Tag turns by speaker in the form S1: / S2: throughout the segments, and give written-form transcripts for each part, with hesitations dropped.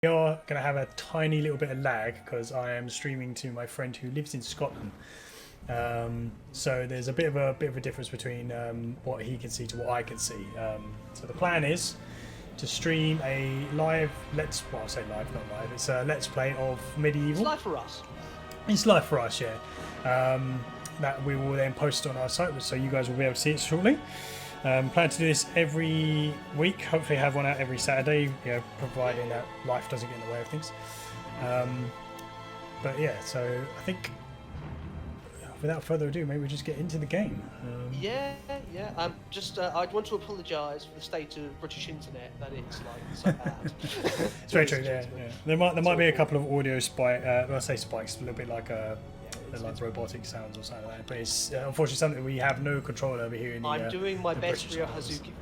S1: We are going to have a tiny little bit of lag because I am streaming to my friend who lives in Scotland. So there's a bit of a difference between what he can see to what I can see. So the plan is to stream a live I say live, not live. It's a let's play of Medieval.
S2: It's live for us.
S1: It's live for us, yeah. That we will then post on our site, so you guys will be able to see it shortly. Plan to do this every week. Hopefully, have one out every Saturday. You know, providing that life doesn't get in the way of things. But yeah, so I think without further ado, maybe we just get into the game.
S2: Yeah. I want to apologise for the state of British internet. That it's like so bad.
S1: It's very true. Yeah. There might be a couple of audio spikes. I say spikes, a little bit like like robotic sounds or something like that. But it's unfortunately something we have no control over here in the.
S2: I'm doing my best Ryo Hazuki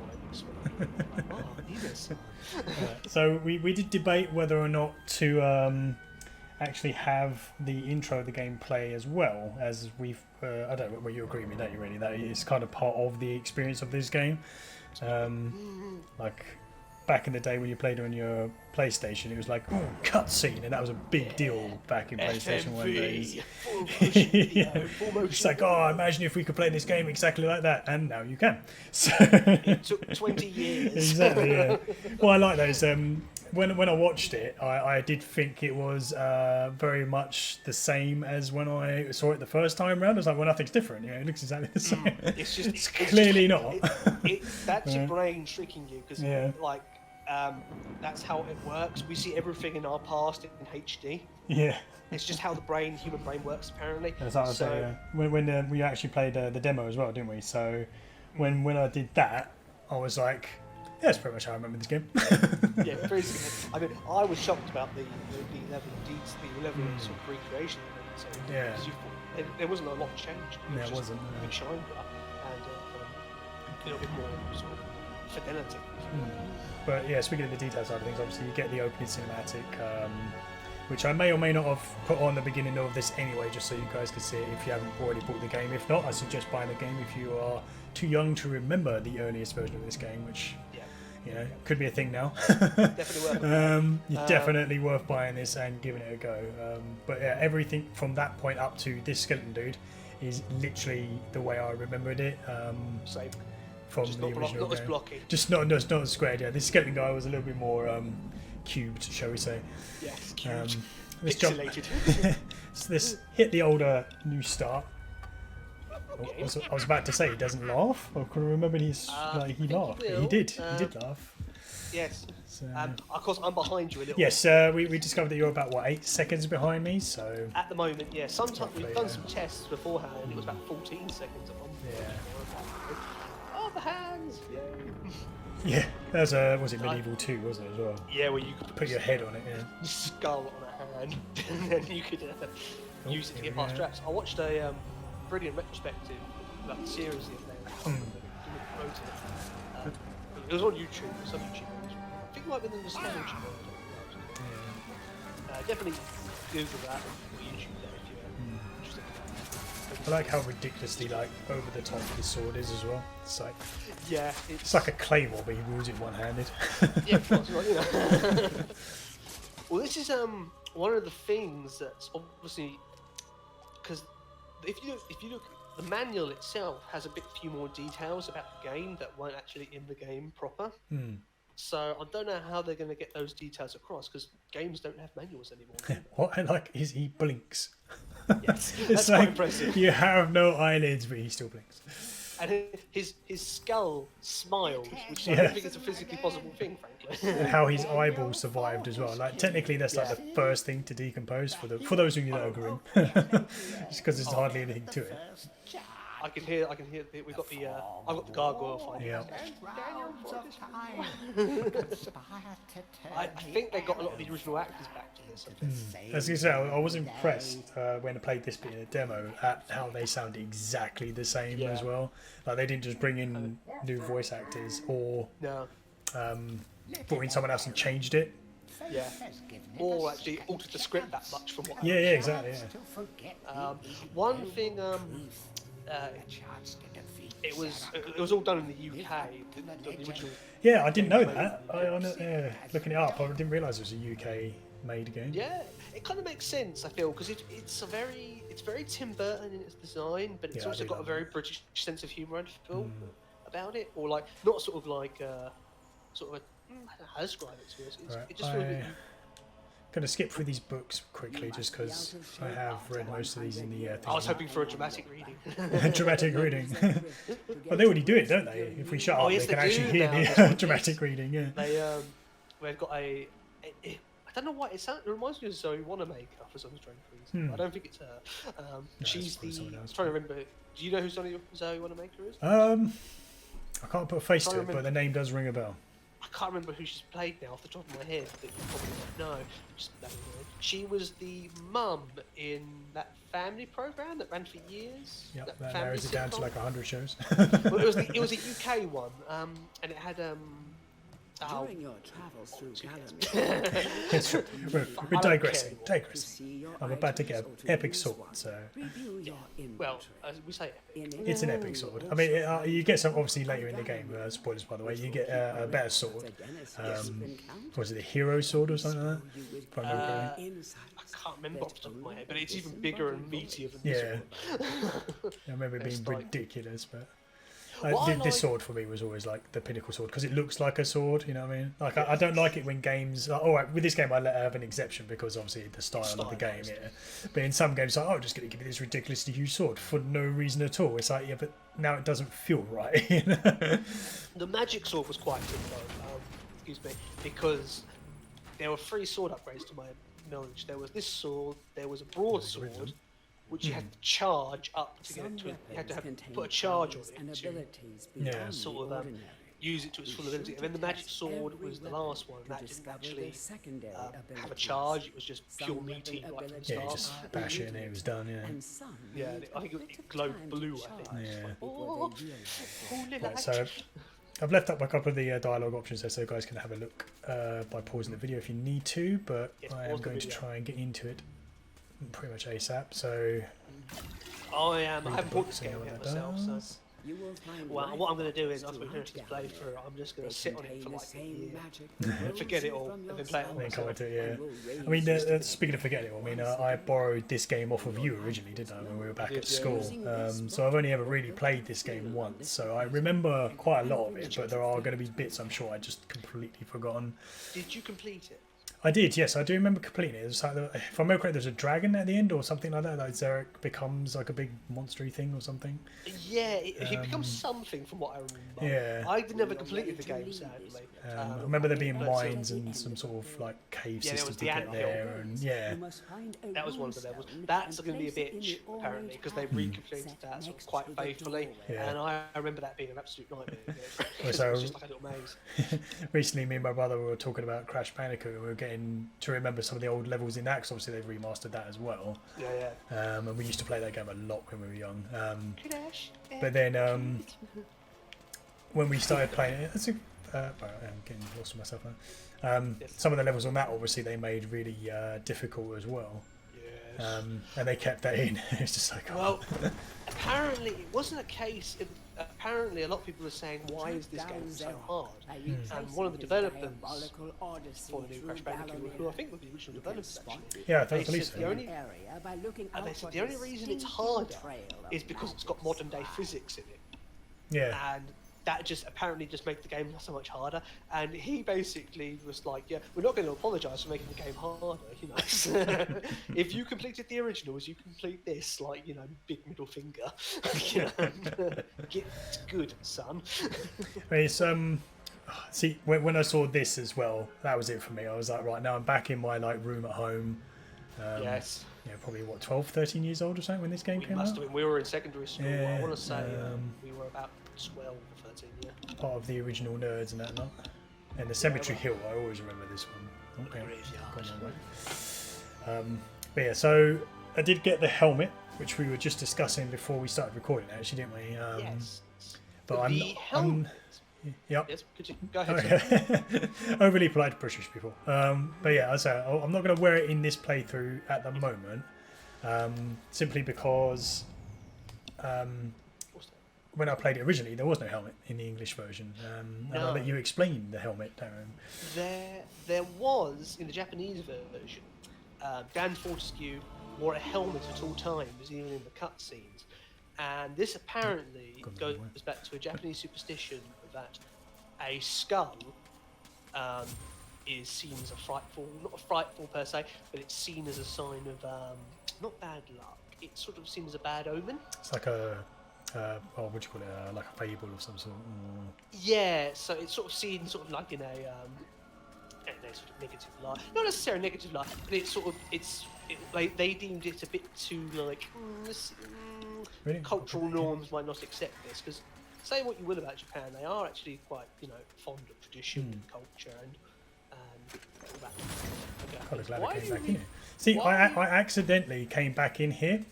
S2: voice.
S1: So we did debate whether or not to actually have the intro of the game play as well, as we've I don't know, well, you agree with me, don't you, really, that it's kind of part of the experience of this game. Like back in the day when you played on your PlayStation, it was like, oh, cutscene, and that was a big deal back in PlayStation 1 days. Yeah. It's like, oh, imagine if we could play this game exactly like that, and now you can. So
S2: it took 20 years.
S1: Exactly, yeah. Well, I like those. When I watched it, I did think it was very much the same as when I saw it the first time around. I was like, well, nothing's different. Yeah, it looks exactly the same. It's clearly not.
S2: That's your brain tricking you, because that's how it works. We see everything in our past in HD.
S1: Yeah.
S2: It's just how the human brain works, apparently.
S1: That's what I was saying, yeah. When we actually played the demo as well, didn't we? So when I did that, I was like, yeah, that's pretty much how I remember this game.
S2: Yeah, very similar. I mean, I was shocked about the level of sort of recreation. So,
S1: yeah.
S2: There wasn't a lot changed.
S1: There wasn't.
S2: A bit shinier and a little bit more sort of fidelity.
S1: But yeah, speaking of the detail side of things, obviously you get the opening cinematic, which I may or may not have put on the beginning of this anyway, just so you guys can see it if you haven't already bought the game. If not, I suggest buying the game if you are too young to remember the earliest version of this game, which you know could be a thing now.
S2: Definitely worth
S1: definitely worth buying this and giving it a go. But yeah, everything from that point up to this skeleton dude is literally the way I remembered it.
S2: Same.
S1: From
S2: just
S1: the
S2: not
S1: original
S2: not as
S1: game.
S2: blocky.
S1: Just not squared. Yeah, this skeleton guy was a little bit more cubed, shall we say?
S2: Yes, cubed.
S1: Let's pixelated. Let's hit the older new start. I was about to say he doesn't laugh. I couldn't remember he laughed. He did laugh.
S2: Yes. So, of course, I'm behind you a little.
S1: Yes, we discovered that you're about 8 seconds behind me. So
S2: at the moment, yeah. Sometimes we've done some tests beforehand, and it was about 14 seconds on.
S1: Yeah.
S2: Oh, the hands! Yay.
S1: Yeah, was it Medieval 2, wasn't it, as well?
S2: Yeah, where you could
S1: put your head on it, yeah.
S2: Skull on a hand, and then you could use it to get past traps. I watched a brilliant retrospective about the series the other day. It was on YouTube. It was on YouTube. I think it might have been in the Nostalgia. Definitely Google that or YouTube that if you're interested.
S1: I like how ridiculously over the top his sword is as well. It's like it's like a claymore, but he wields it one-handed.
S2: Yeah, of course. Well, you know. Well, this is one of the things that's obviously because if you look, the manual itself has a few more details about the game that weren't actually in the game proper. So I don't know how they're going to get those details across because games don't have manuals anymore.
S1: What I like is he blinks.
S2: Yes,
S1: it's
S2: that's quite impressive.
S1: You have no eyelids, but he still blinks.
S2: And his skull smiles, which I don't think is a physically possible thing, frankly.
S1: And how his eyeball survived as well. Like technically, that's like the first thing to decompose for those of you that are grim, just because there's hardly anything to it.
S2: I can hear. We've got the. I've got the gargoyle fighting.
S1: Yeah.
S2: I think they got a lot of the original actors back to this.
S1: As you say, I was impressed when I played this bit in a demo at how they sound exactly the same as well. Like they didn't just bring in new voice actors or brought in someone else and changed it.
S2: Yeah. Or actually altered the script that much from what.
S1: Yeah, exactly. Yeah.
S2: One thing it was all done in the UK. The original.
S1: Yeah, I didn't know
S2: Game
S1: that. Looking it up, I didn't realise it was a UK made game.
S2: Yeah, it kind of makes sense. I feel because it's very Tim Burton in its design, but it's
S1: Yeah, I
S2: also
S1: do
S2: got a
S1: love
S2: very British sense of humour. I feel about it, or like not sort of like sort of I don't know how to describe it to us. It just feels that
S1: Going to skip through these books quickly just because I have read most of these in the
S2: I was hoping for a dramatic reading.
S1: dramatic reading. Well, they already do it, don't they? If we shut up,
S2: yes,
S1: they can
S2: they
S1: actually
S2: do
S1: hear
S2: now.
S1: the dramatic reading. Yeah.
S2: They've got I don't know why it reminds me of Zoe Wanamaker for some strange reason. I don't think it's her. She's
S1: probably
S2: the.
S1: someone else.
S2: I'm trying to remember. Do you know who Zoe Wanamaker is?
S1: I can't put a face to it, but the name does ring a bell.
S2: I can't remember who she's played now off the top of my head, but you probably don't know. She was the mum in that family program that ran for years.
S1: Yep, that
S2: family
S1: narrows it down to
S2: sitcom.
S1: like 100 shows.
S2: Well, it was a UK one, and it had
S3: During your travels through Galamir,
S1: We're digressing. I'm about to get an epic sword, so
S2: well, we say
S1: it's an epic sword. I mean, you get some obviously later in the game. Spoilers, by the way. You get a better sword. Was it the hero sword or something like that? If I remember correctly.
S2: I can't remember off the top of my head, but it's even bigger and meatier than
S1: Yeah.
S2: this one.
S1: I remember it being
S2: It's like-
S1: ridiculous, but.
S2: What I
S1: This
S2: like-
S1: sword for me was always like the pinnacle sword because it looks like a sword, you know what I mean? Like I don't like it when games. All right, with this game I have an exception because obviously the style of the game. Yeah, but in some games, like oh, just going to give me this ridiculously huge sword for no reason at all. It's like yeah, but now it doesn't feel right. You know?
S2: The magic sword was quite good though. Excuse me, because there were 3 sword upgrades to my knowledge. There was this sword, there was a broadsword, which you had to charge up to get it to. You had to put a charge on it to sort of use it to its full ability. And then the magic sword was the last one. That didn't actually have a charge. It was just pure meaty right from the
S1: Yeah,
S2: start.
S1: just bash it and it was done. Yeah.
S2: Yeah, I think it glowed blue. I think.
S1: Yeah.
S2: Oh, little
S1: Right, so
S2: action.
S1: I've left up a couple of the dialogue options there, so you guys can have a look by pausing the video if you need to. But
S2: Yes,
S1: I am
S2: pause the
S1: going to
S2: video.
S1: try and get into it pretty much ASAP. So
S2: I haven't bought
S1: books
S2: this
S1: and
S2: game
S1: what
S2: yet
S1: that
S2: myself, so.
S1: does.
S2: Well, what I'm going to do is after we finish this playthrough, I'm just going to sit on it for like a year, forget it all, and then play it on
S1: Then come
S2: myself.
S1: into it, yeah. I mean, speaking of forgetting, I mean, I borrowed this game off of you originally, didn't I, when we were back at school? So I've only ever really played this game once, so I remember quite a lot of it, but there are going to be bits I'm sure I just completely forgotten.
S2: Did you complete it?
S1: I did, yes, I do remember completing it. It was like, if I remember correctly, there's a dragon at the end or something like that. Like Zarek becomes like a big monstery thing or something.
S2: Yeah, he becomes something from what I remember.
S1: Yeah.
S2: I never completed the game, sadly.
S1: I remember there being mines and some sort of like cave
S2: Yeah, there
S1: system
S2: was
S1: to
S2: the
S1: get
S2: anthill.
S1: there, and yeah,
S2: That was one of the levels. That's going to be a bitch, apparently, because they recompleted that sort of quite faithfully.
S1: Yeah.
S2: And I remember that being an absolute nightmare. Because
S1: So-
S2: it was just like a little maze.
S1: recently me and my brother were talking about Crash Bandicoot, and we were getting to remember some of the old levels in that because obviously they've remastered that as well.
S2: Yeah, yeah.
S1: And we used to play that game a lot when we were young.
S2: Crash.
S1: But then when we started playing it, I'm getting lost with myself now.
S2: Yes.
S1: Some of the levels on that obviously they made really difficult as well.
S2: Yes.
S1: And they kept that in. It's just like, oh.
S2: Well, apparently it wasn't a case. Apparently, a lot of people are saying, "Why is this game so hard?" And one of the developers for the new Crash Bandicoot, who I think were the original developers, actually,
S1: Yeah, I
S2: they
S1: believe
S2: said
S1: so.
S2: the only reason it's harder is because it's got modern day physics in it,
S1: Yeah.
S2: and that just apparently just makes the game so much harder. And he basically was like, "Yeah, we're not going to apologise for making the game harder. You know, if you completed the originals, you complete this. Like, you know, big middle finger. You know, get good, son."
S1: I mean, it's see when I saw this as well, that was it for me. I was like, right now I'm back in my like room at home.
S2: Yes,
S1: Yeah, probably what 12, 13 years old or something when this game
S2: we
S1: came
S2: must
S1: out.
S2: have been. We were in secondary school. I
S1: Yeah,
S2: want to say we were about 12 or 13. Yeah.
S1: Part of the original nerds and that lot. And the Cemetery Hill, I always remember this one. Okay.
S2: Graveyard.
S1: But yeah, so I did get the helmet, which we were just discussing before we started recording, actually, didn't we?
S2: Yes.
S1: But
S2: The
S1: I'm
S2: helmet.
S1: yep.
S2: Yes. Could you go ahead? Sir.
S1: Okay. Overly polite to British people. But yeah, as I say, I'm not going to wear it in this playthrough at the moment, simply because when I played it originally, there was no helmet in the English version. And I'll let you explain the helmet, Darren.
S2: There was in the Japanese version. Dan Fortescue wore a helmet at all times, even in the cutscenes. And this apparently goes back to a Japanese superstition that a skull is seen as not a frightful per se, but it's seen as a sign of not bad luck. It's sort of seen as a bad omen.
S1: It's like a what do you call it? Like a fable of some sort.
S2: Yeah, so it's sort of seen sort of like in a sort of negative light. Not necessarily negative light, but it's sort of they deemed it a bit too like
S1: Really?
S2: cultural norms might not accept this, because say what you will about Japan, they are actually quite fond of tradition and culture and all that.
S1: I'm glad I came back in here. See, I accidentally came back in here.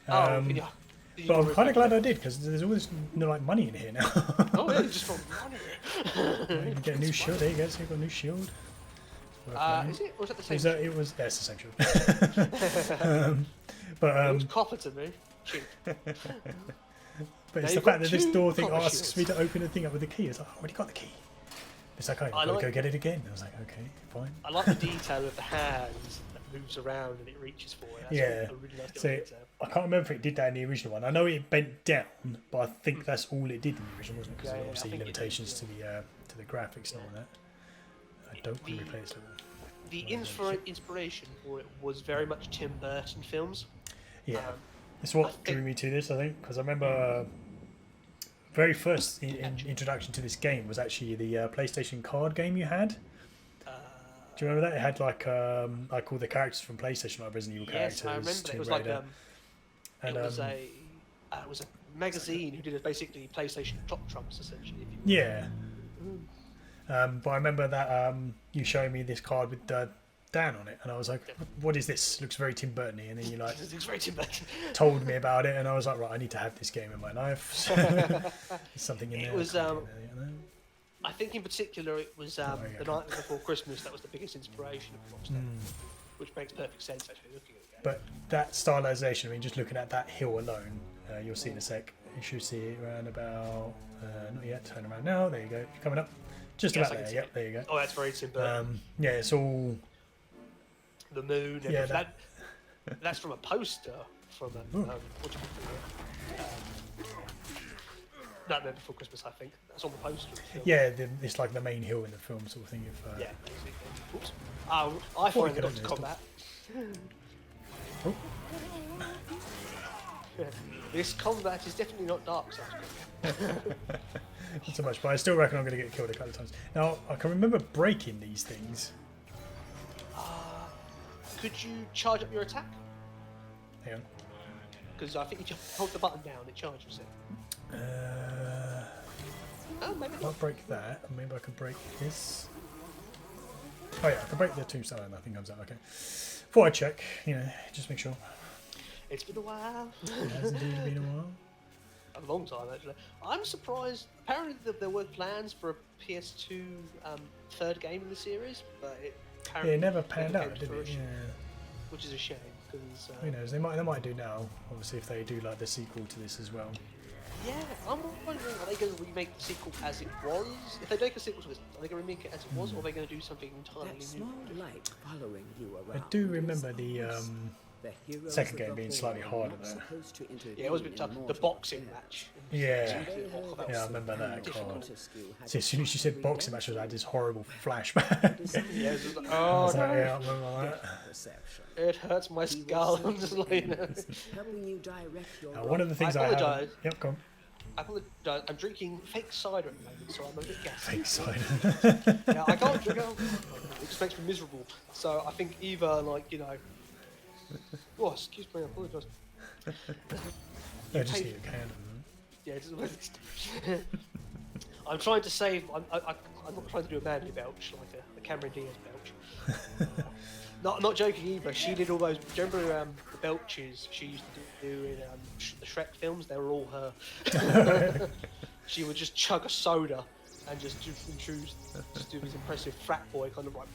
S1: But I'm kind of glad I did, because there's always like money in here now.
S2: Oh yeah, just from money.
S1: You get a new shield. There you go. So you've got a new shield.
S2: Is it? Or was that the same?
S1: It was. Yeah, it's the same shield. But
S2: it was copper to me. Cheap.
S1: But it's the fact that this door thing asks me to open the thing up with the key. It's like, I already got the key. It's like, I've got to go get it again. I was like, okay, fine.
S2: I like the detail of the hands that moves around and it reaches for it. That's a really nice detail.
S1: I can't remember if it did that in the original one. I know it bent down, but I think that's all it did in the original, wasn't it? Because obviously limitations to the graphics and all that. I don't want to replace it.
S2: The inspiration for it was very much Tim Burton films.
S1: Yeah. It's what drew me to this, I think, because I remember very first introduction to this game was actually the PlayStation card game you had. Do you remember that? It had like all the characters from PlayStation, like Resident Evil characters.
S2: Yes, I remember. It was like it was a magazine who did basically PlayStation top trumps essentially.
S1: Yeah. But I remember that you showing me this card with Dan on it, and I was like, "What is this? Looks very Tim Burton-y." And then you like told me about it, and I was like, "Right, I need to have this game in my life." So, there's something in there.
S2: It was. I think in particular it was The Night Before Christmas that was the biggest inspiration of Rockstar, which makes perfect sense actually looking at the game.
S1: But that stylization, I mean, just looking at that hill alone, you'll see in a sec. You should see it around about. Not yet. Turn around now. There you go. You're coming up. Just about there. Yep. There you go.
S2: Oh, that's very Tim Burton.
S1: Yeah, it's all.
S2: The moon. Yeah, that's from a poster from what do you call it? Nightmare Before Christmas, I think. That's on the poster.
S1: Yeah, it's like the main hill in the film, sort of thing.
S2: Yeah, basically. Oops. I finally got to combat. This combat is definitely not Dark Souls.
S1: Not so much, but I still reckon I'm going to get killed a couple of times. Now, I can remember breaking these things.
S2: Could you charge up your attack?
S1: Hang on.
S2: Because I think you just hold the button down, it charges it. Maybe
S1: I can't break that. Maybe I can break this. Oh yeah, I can break the tombstone and nothing comes out. Okay. Thought I'd check, just make sure.
S2: It's been a while.
S1: It has indeed been a while.
S2: A long time, actually. I'm surprised. Apparently there were plans for a PS2 third game in the series, but it
S1: never panned out, did it? Yeah.
S2: Which is a shame, because...
S1: Who knows? They might do now, obviously, if they do like the sequel to this as well.
S2: Yeah, I'm wondering, are they going to remake the sequel as it was? If they make a sequel to this, are they going to remake it as it was, or are they going to do something entirely new?
S3: Small light following you around.
S1: I do remember the second game being slightly harder though.
S2: Yeah, it was a bit tough. The boxing match.
S1: Yeah, I remember that. See, as soon as you said boxing match, I had this horrible flashback.
S2: Yeah, it was like,
S1: I remember that.
S2: It hurts my skull. I'm just like,
S1: One of the things I have... Yep, go on.
S2: I apologise. I'm drinking fake cider at the moment, so I'm a bit gassy.
S1: Fake cider.
S2: Yeah, I can't drink alcohol. It just makes me miserable. So I think either Oh, excuse me. I apologise.
S1: No, just eat a can.
S2: Yeah, I'm trying to save. I'm not trying to do a manly belch like a Cameron Diaz belch. Not joking either. She did all those. Do you remember the belches she used to do in the Shrek films? They were all her. She would just chug a soda and just do these impressive frat boy kind of like.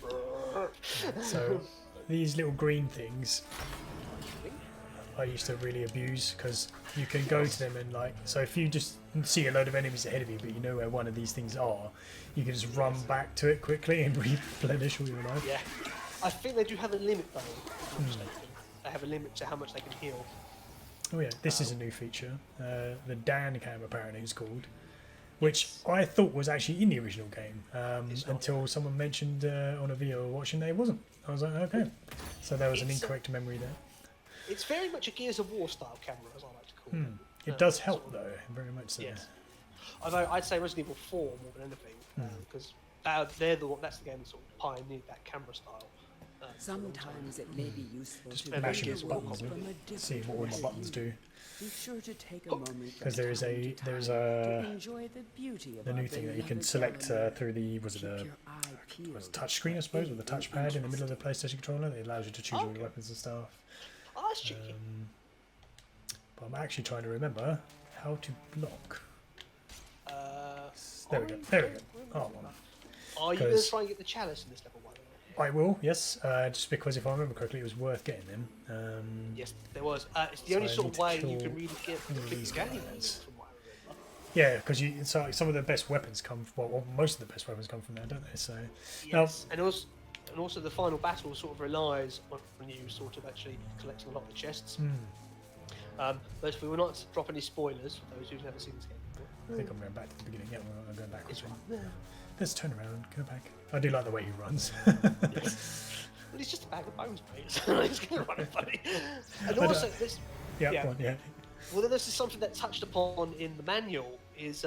S1: So these little green things. I used to really abuse, because you can go to them and like, so if you just see a load of enemies ahead of you, but you know where one of these things are, you can just run back to it quickly and replenish all your life.
S2: Yeah. I think they do have a limit though. If I'm not mistaken. They have a limit to how much they can heal.
S1: Oh yeah, this is a new feature. The Dan Cam apparently is called, which I thought was actually in the original game until someone mentioned on a video watching that it wasn't. I was like, okay, so there was an incorrect memory there.
S2: It's very much a Gears of War style camera, as I like to call it.
S1: It does help though, very much so.
S2: Yes. Although I'd say Resident Evil 4 more than anything, because that's the game that sort of pioneered that camera style.
S3: Sometimes it may be useful
S1: Just
S3: to
S1: mashing
S3: view
S1: his
S3: the
S1: buttons,
S3: world from a
S1: see
S3: different
S1: what all my
S3: point
S1: buttons
S3: of view.
S1: do.
S3: Be sure to take a moment
S1: Because there is a to
S3: enjoy the beauty of
S1: the new thing that you can select through the touch screen, I suppose, with the touchpad in the middle of the PlayStation controller. It allows you to choose all the weapons and stuff.
S2: Oh, that's cheeky.
S1: But I'm actually trying to remember how to block. There we go. There we go. Oh, well.
S2: Are you going to try and get the chalice in this level 1?
S1: I will, yes. Just because if I remember correctly, it was worth getting them.
S2: Yes, there was. It's the only
S1: I
S2: sort
S1: need
S2: of
S1: to
S2: way
S1: kill
S2: you can really get the
S1: these
S2: game
S1: guys.
S2: from what I remember.
S1: Yeah, because so some of the best weapons come from, well, most of the best weapons come from there, don't they? So
S2: Yes, and also the final battle sort of relies on you sort of actually collecting a lot of the chests. But if we will not drop any spoilers for those who've never seen this game before.
S1: I think I'm going back to the beginning. Yeah, I'm going backwards. Let's turn around, go back. I do like the way he runs.
S2: Well, he's just a bag of bones, mate. So he's going to run funny. And also, this.
S1: Yeah.
S2: Well, this is something that touched upon in the manual. Is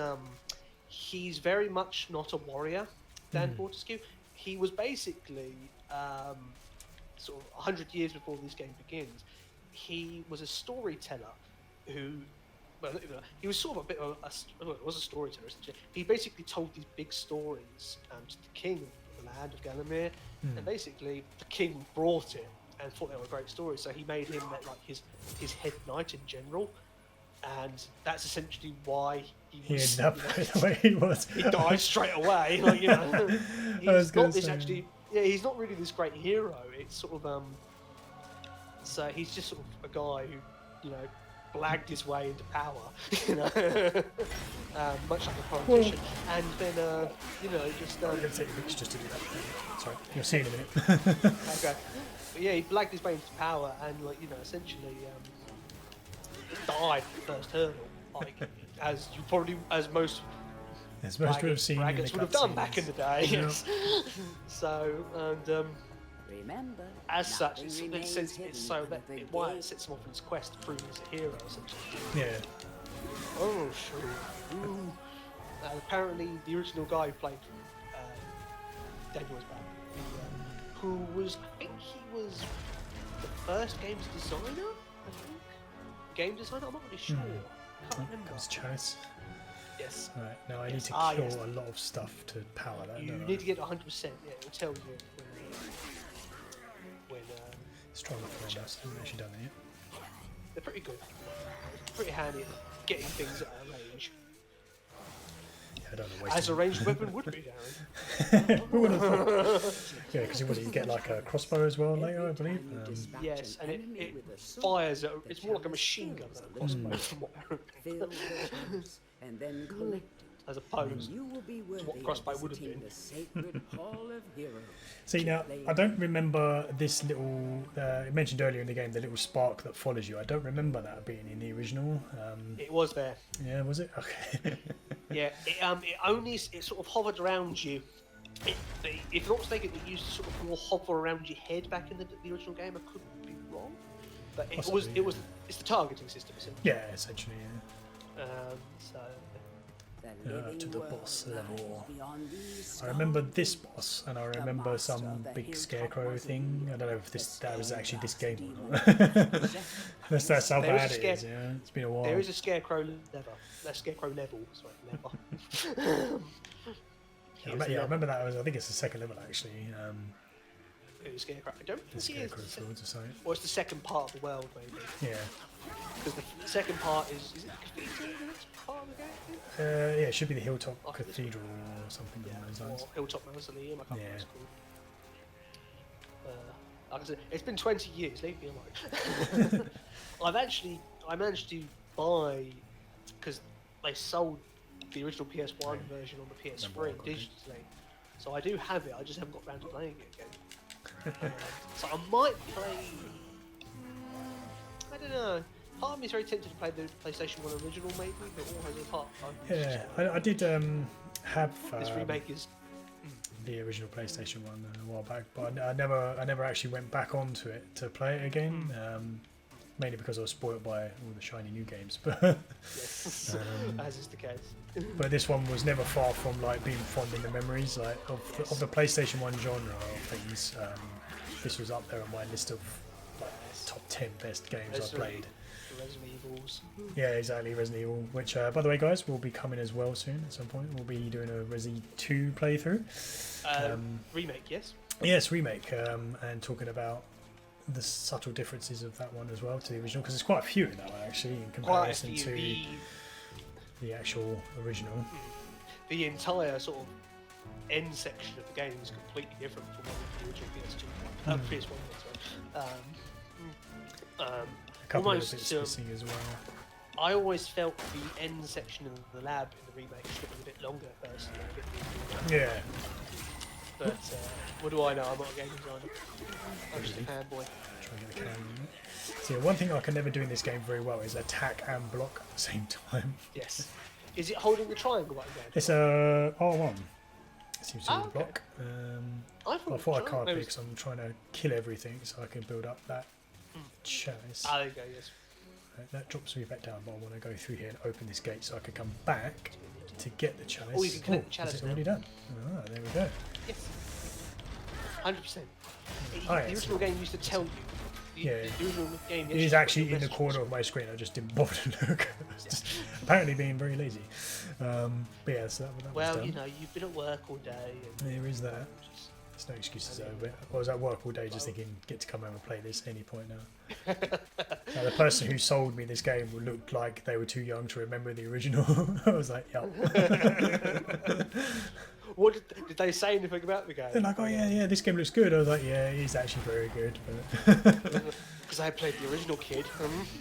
S2: he's very much not a warrior, Dan Fortescue. He was basically sort of 100 years before this game begins. He was a storyteller who. Well, he was sort of a bit of it was a storyteller. Essentially. He basically told these big stories to the king of the land of Galamir, and basically the king brought it and thought they were great stories. So he made him like his head knight in general, and that's essentially why he was.
S1: He ended up the way he was.
S2: He died straight away. Like, he's not this actually. Yeah, he's not really this great hero. It's sort of So he's just sort of a guy who blagged his way into power, much like a politician, and then just.
S1: I'm going to take a picture just to do that. Sorry, you'll see in a minute.
S2: Okay, but yeah, he blagged his way into power, and essentially died the first hurdle, as most
S1: would have seen in the
S2: braggarts would have done back in the day.
S1: Yeah.
S2: Yes. So and.
S3: Remember,
S2: as such, it's so that why it sets him off on his quest to prove he's a hero, essentially.
S1: Yeah.
S2: Oh, sure. Apparently, the original guy who played Daniel was back. Who was, I think he was the first game's designer, I think? Game designer? I'm not really sure. Can't remember.
S1: Comes chalice.
S2: Yes.
S1: Right, now I need to kill a lot of stuff to power that.
S2: You need to get 100%, yeah, it'll tell you when
S1: let's try and look for them. I haven't actually done that yet.
S2: they're pretty good. Pretty handy at getting things at a range.
S1: Yeah, I don't know.
S2: As a ranged weapon would be, Darren.
S1: Yeah, because you get like a crossbow as well later, I believe.
S2: Yes, and it fires. It's more like a machine gun than a crossbow, from what I remember.
S3: and then collect it.
S2: As opposed
S3: You will be worthy
S2: what crossbow
S3: of
S2: would have
S3: visiting
S2: been.
S3: the sacred hall of heroes.
S1: See, now, I don't remember this little, it mentioned earlier in the game, the little spark that follows you. I don't remember that being in the original.
S2: It was there.
S1: Yeah, was it? Okay.
S2: Yeah, it sort of hovered around you. If I'm not mistaken, it used to sort of more hover around your head back in the original game. I could be wrong, but it's the targeting system, essentially.
S1: Yeah, essentially, yeah.
S2: So
S1: To the boss level. I remember this boss, and I remember some big scarecrow thing. I don't know if that was actually this game or not. That's how bad it is. Yeah, it's been a while.
S2: There is a scarecrow level. Sorry, level.
S1: I remember that. I think it's the second level actually.
S2: It was scarecrow. I don't
S1: The
S2: think it
S1: scarecrow
S2: is.
S1: swords or something.
S2: Or it's the second part of the world, maybe.
S1: Yeah.
S2: Because the second part is it Cathedral? The next part of the game?
S1: Yeah, it should be the Hilltop Cathedral or something along those lines.
S2: Or Hilltop Mausoleum, I can't remember what it's Like I said, it's been 20 years. Leave me alone. I managed to buy because they sold the original PS1 version on the PS3 digitally. So I do have it. I just haven't got around to playing it again. So I might play. I don't know. Part of me is very tempted to play the PlayStation 1 original, maybe, but all has a part.
S1: Yeah, I did have
S2: This remake is.
S1: the original PlayStation 1 a while back, but I never actually went back onto it to play it again. Mainly because I was spoiled by all the shiny new games. But
S2: Yes, as is the case.
S1: but this one was never far from like being fond in the memories like of the PlayStation 1 genre of things. This was up there on my list of like top 10 best games I've played.
S2: The Resident Evils.
S1: Yeah, exactly, Resident Evil, which by the way guys will be coming as well soon at some point. We'll be doing a Resi 2 playthrough.
S2: Remake, yes?
S1: Yes, remake, and talking about the subtle differences of that one as well to the original, because there's quite a few in that one actually in comparison to the actual original.
S2: The entire sort of end section of the game is completely different from what the original PS2, PS1 was.
S1: A couple of bits missing as well.
S2: I always felt the end section of the lab in the remake should have been a bit longer personally.
S1: Yeah.
S2: But what do I know? I'm not a game designer. I'm just a fanboy.
S1: Trying to get the camera in it. So yeah, one thing I can never do in this game very well is attack and block at the same time.
S2: Yes. Is it holding the triangle button again?
S1: It's a R1. It seems to be the
S2: okay.
S1: block.
S2: I
S1: thought I can't because I'm trying to kill everything so I can build up that chalice.
S2: Ah, there you go, yes.
S1: That drops me back down, but I want to go through here and open this gate so I can come back to get the chalice.
S2: Oh, you can collect the chalice
S1: is it
S2: now.
S1: already done? Ah, there we go.
S2: Yes. 100%.
S1: Oh,
S2: The original game used to tell you. The original game
S1: It is actually in the corner of my screen. I just didn't bother to look. I was just apparently being very lazy. But yeah, so that was done.
S2: You know, you've been at work all day. And
S1: There is that. There's no excuses over it. I was at work all day just thinking, get to come home and play this any point now. Now, the person who sold me this game looked like they were too young to remember the original. I was like, yep.
S2: What did they say anything about the game?
S1: They're like, oh yeah, this game looks good. I was like, yeah, it is actually very good.
S2: Because I played the original, kid.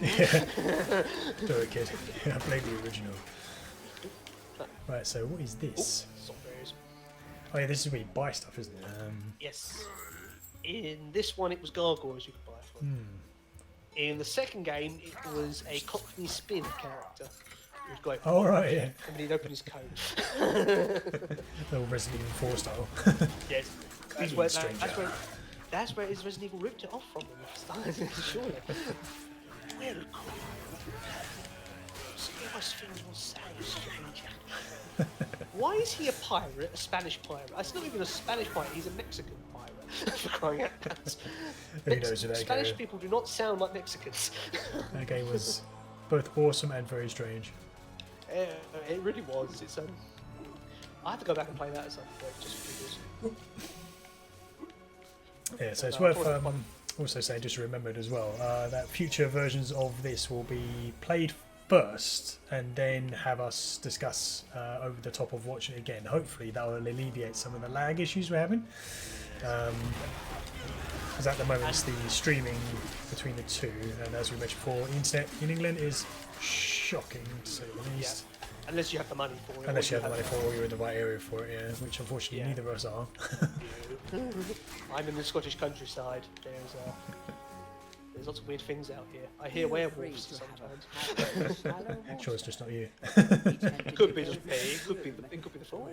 S1: Yeah, sorry kid. Yeah, I played the original. Right, so what is this?
S2: Zombies.
S1: Oh yeah, this is where you buy stuff, isn't it?
S2: Yes. In this one, it was gargoyles you could buy from. In the second game, it was a Cockney Spin character. It was great.
S1: Oh right, yeah.
S2: And he'd open his coat.
S1: Little Resident Evil 4 style.
S2: Yes. That's where his Resident Evil ripped it off from him. Surely. Well, why is he a pirate, a Spanish pirate? It's not even a Spanish pirate, he's a Mexican pirate. For crying out loud.
S1: Who knows who that
S2: Spanish
S1: game?
S2: people do not sound like Mexicans.
S1: That game was both awesome and very strange.
S2: It really was. It's I have to go back and play that at some point just because.
S1: Yeah, so it's worth also saying, just remembered as well, that future versions of this will be played first and then have us discuss over the top of watching it again. Hopefully that will alleviate some of the lag issues we're having. Because at the moment it's the streaming between the two, and as we mentioned before, internet in England is shocking to say the least.
S2: Yeah. Unless you have the money for it.
S1: Unless you have the money for it or you're in the right area for it, yeah, which unfortunately neither of us are.
S2: I'm in the Scottish countryside. There's lots of weird things out here. I hear werewolves sometimes.
S1: Sure, it's just not you.
S2: Could be just me. It could be the farm.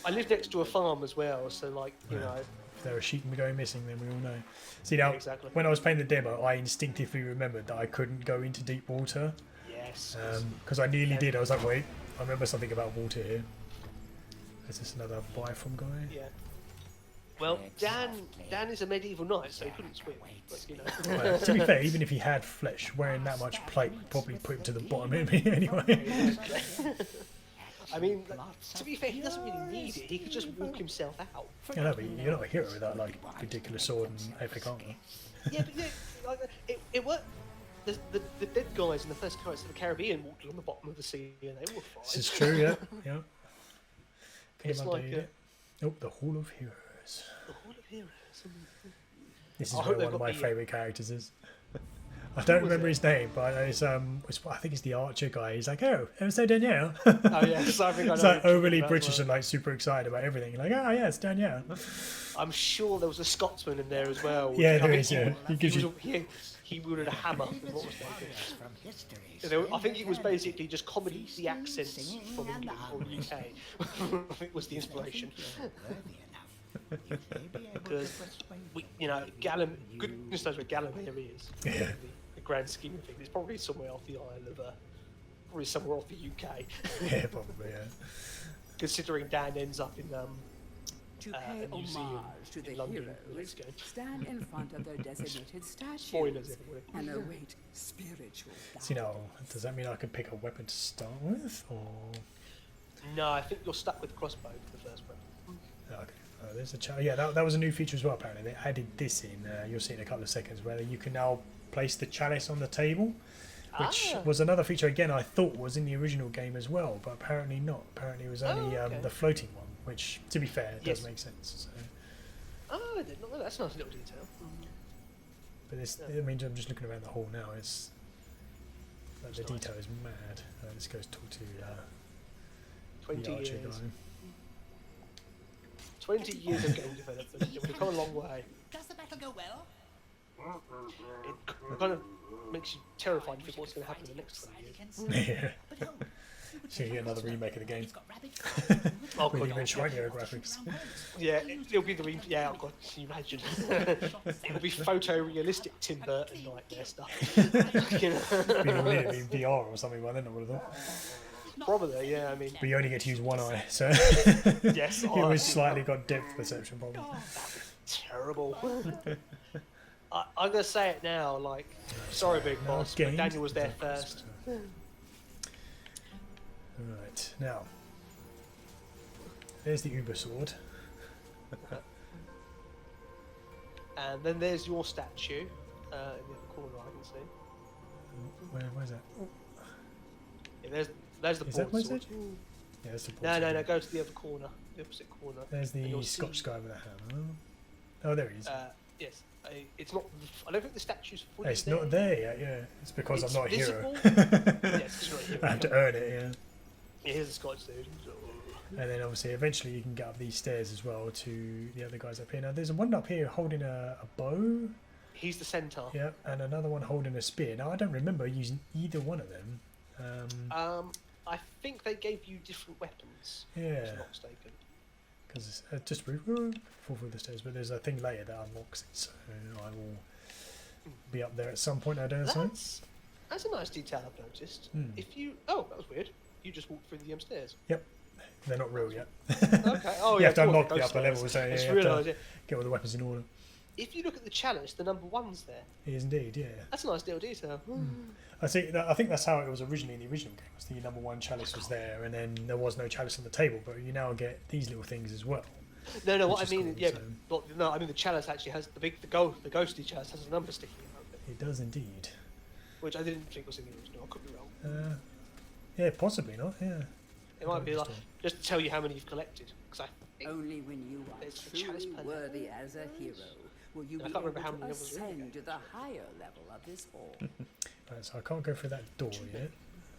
S2: I live next to a farm as well, so like you know.
S1: If there are sheep going missing, then we all know. See now,
S2: exactly.
S1: when I was playing the demo, I instinctively remembered that I couldn't go into deep water.
S2: Yes.
S1: Because I nearly did. I was like, wait, I remember something about water here. Is this another buy from guy?
S2: Yeah. Well, Dan is a medieval knight, so he couldn't swim. But, you know.
S1: Well, to be fair, even if he had flesh, wearing that much plate would probably put him to the bottom of me anyway.
S2: I mean, to be fair, he doesn't really need it. He could just walk himself out.
S1: Yeah, no, but you're not a hero without like ridiculous sword and epic armor.
S2: Yeah, but yeah, it worked. The dead guys in the first Pirates of the Caribbean walked along the bottom of the sea and they were fine.
S1: This is true, yeah. Yeah.
S2: It's like
S1: Oh, the Hall of Heroes.
S2: the Hall of Heroes.
S1: This
S2: I
S1: is
S2: hope
S1: where
S2: they've
S1: one of
S2: got
S1: my
S2: the,
S1: favourite characters is. I don't
S2: was
S1: remember
S2: it?
S1: his name, but I think it's the Archer guy. He's like, oh, so Danielle.
S2: Oh yeah, so I think I know
S1: It's
S2: who
S1: like
S2: you're talking
S1: overly
S2: about as
S1: British
S2: well.
S1: and like super excited about everything. You're like, oh yeah, it's Danielle.
S2: I'm sure there was a Scotsman in there as well.
S1: Yeah,
S2: I
S1: there
S2: think
S1: is. Yeah, he gives you.
S2: he wielded a hammer. If I'm not mistaken.
S4: From history,
S2: I think it was basically just comedy the accents from England or UK. I think was the inspiration. Because Gallum, goodness knows where Galloway is.
S1: Yeah.
S2: The grand scheme of things, it's probably somewhere off the Isle of, probably somewhere off the UK.
S1: Yeah, probably. Yeah.
S2: Considering Dan ends up in
S3: To
S2: a
S3: pay
S2: museum
S3: homage to
S2: in
S3: the
S2: London
S3: heroes,
S2: next game.
S3: stand in front of their designated statues
S2: Spoilers everywhere.
S3: and await spiritual
S1: So now,
S3: guidance.
S1: does that mean I can pick a weapon to start with, or?
S2: No, I think you're stuck with crossbow for the first one.
S1: Okay. There's a yeah, that was a new feature as well. Apparently, they added this in. You'll see in a couple of seconds where you can now place the chalice on the table, which was another feature again I thought was in the original game as well, but apparently not. Apparently, it was only
S2: okay.
S1: the floating one, which, to be fair,
S2: Yes.
S1: does make sense. So.
S2: Oh, I did not know that. That's a nice little detail.
S1: But this, I mean, I'm just looking around the hall now. It's like the
S2: It's nice.
S1: detail is mad. Let's go talk to
S2: 20
S1: the Archer
S2: years.
S1: guy.
S2: 20 years of game development. We've come a long way.
S4: Does the battle go well?
S2: It kind of makes you terrified to think what's going to happen in the next 20 years.
S1: Yeah.
S4: But oh,
S1: So you get another remake of the game
S4: it's got rabbit.
S2: Oh,
S1: with
S2: God,
S1: even
S2: oh,
S1: shinier graphics.
S2: yeah, it'll be the yeah. Oh God, can you imagine? It'll be photorealistic Tim Burton nightmare stuff. You know?
S1: Be all in it in VR or something by then, I would have thought.
S2: Probably, yeah. I mean,
S1: But you only get to use one eye, so
S2: yes.
S1: it was slightly got depth perception problem.
S2: terrible. I'm gonna say it now. Like, sorry, big
S1: Now
S2: boss,
S1: gained.
S2: but Daniel was there first.
S1: Right, now. There's the Uber sword.
S2: And then there's your statue in the other corner. I can see.
S1: Where's that?
S2: Yeah, there's the
S1: Is that
S2: board
S1: my
S2: sword.
S1: statue? Yeah, that's the
S2: No. Go to the other corner, the opposite corner.
S1: There's
S2: and
S1: the
S2: you'll
S1: Scotch
S2: see,
S1: guy with a hammer. Oh, there he is.
S2: Yes, it's not. I don't think the statue's fully
S1: It's not there yet, yeah. It's because
S2: It's
S1: I'm not a hero.
S2: visible. Yes, it's not a hero.
S1: I have to earn it, yeah.
S2: Yeah, here's a Scotch dude.
S1: And then obviously eventually you can get up these stairs as well to the other guys up here. Now there's one up here holding a bow,
S2: He's the centaur.
S1: yeah, and another one holding a spear. Now I don't remember using either one of them.
S2: I think they gave you different weapons. If
S1: Yeah,
S2: I'm not mistaken.
S1: because just fall through the stairs, but there's a thing later that unlocks it, so I will be up there at some point. I don't know.
S2: That's a nice detail I've noticed.
S1: Hmm.
S2: If you that was weird. You just walked through the stairs.
S1: Yep, they're not real yet.
S2: Okay. Oh
S1: You
S2: yeah.
S1: have to
S2: of course,
S1: unlock
S2: those
S1: the upper
S2: stairs.
S1: level, so
S2: I
S1: you
S2: just
S1: have to
S2: realised it.
S1: get all the weapons in order.
S2: If you look at the chalice, the number one's there.
S1: It is indeed, yeah.
S2: That's a nice little detail.
S1: I think that's how it was originally in the original game. Was the number one chalice was there, and then there was no chalice on the table. But you now get these little things as well.
S2: No.
S1: Which
S2: What I
S1: is
S2: mean,
S1: cool,
S2: yeah,
S1: so-
S2: but no. I mean, the chalice actually has the ghostly chalice has a number sticking out of it,
S1: It does indeed.
S2: which I didn't think was in the original. I could be wrong.
S1: Yeah, possibly not. Yeah.
S2: It might be like
S1: Interesting.
S2: just to tell you how many you've collected. Because I think
S3: Only when you are
S2: There's the chalice
S3: truly
S2: per
S3: worthy as a hero will you
S2: I
S3: be
S2: can't
S3: able
S2: remember how
S3: to
S2: many levels there are.
S3: ascend to the higher level of this hall.
S1: Right, so I can't go through that door yet,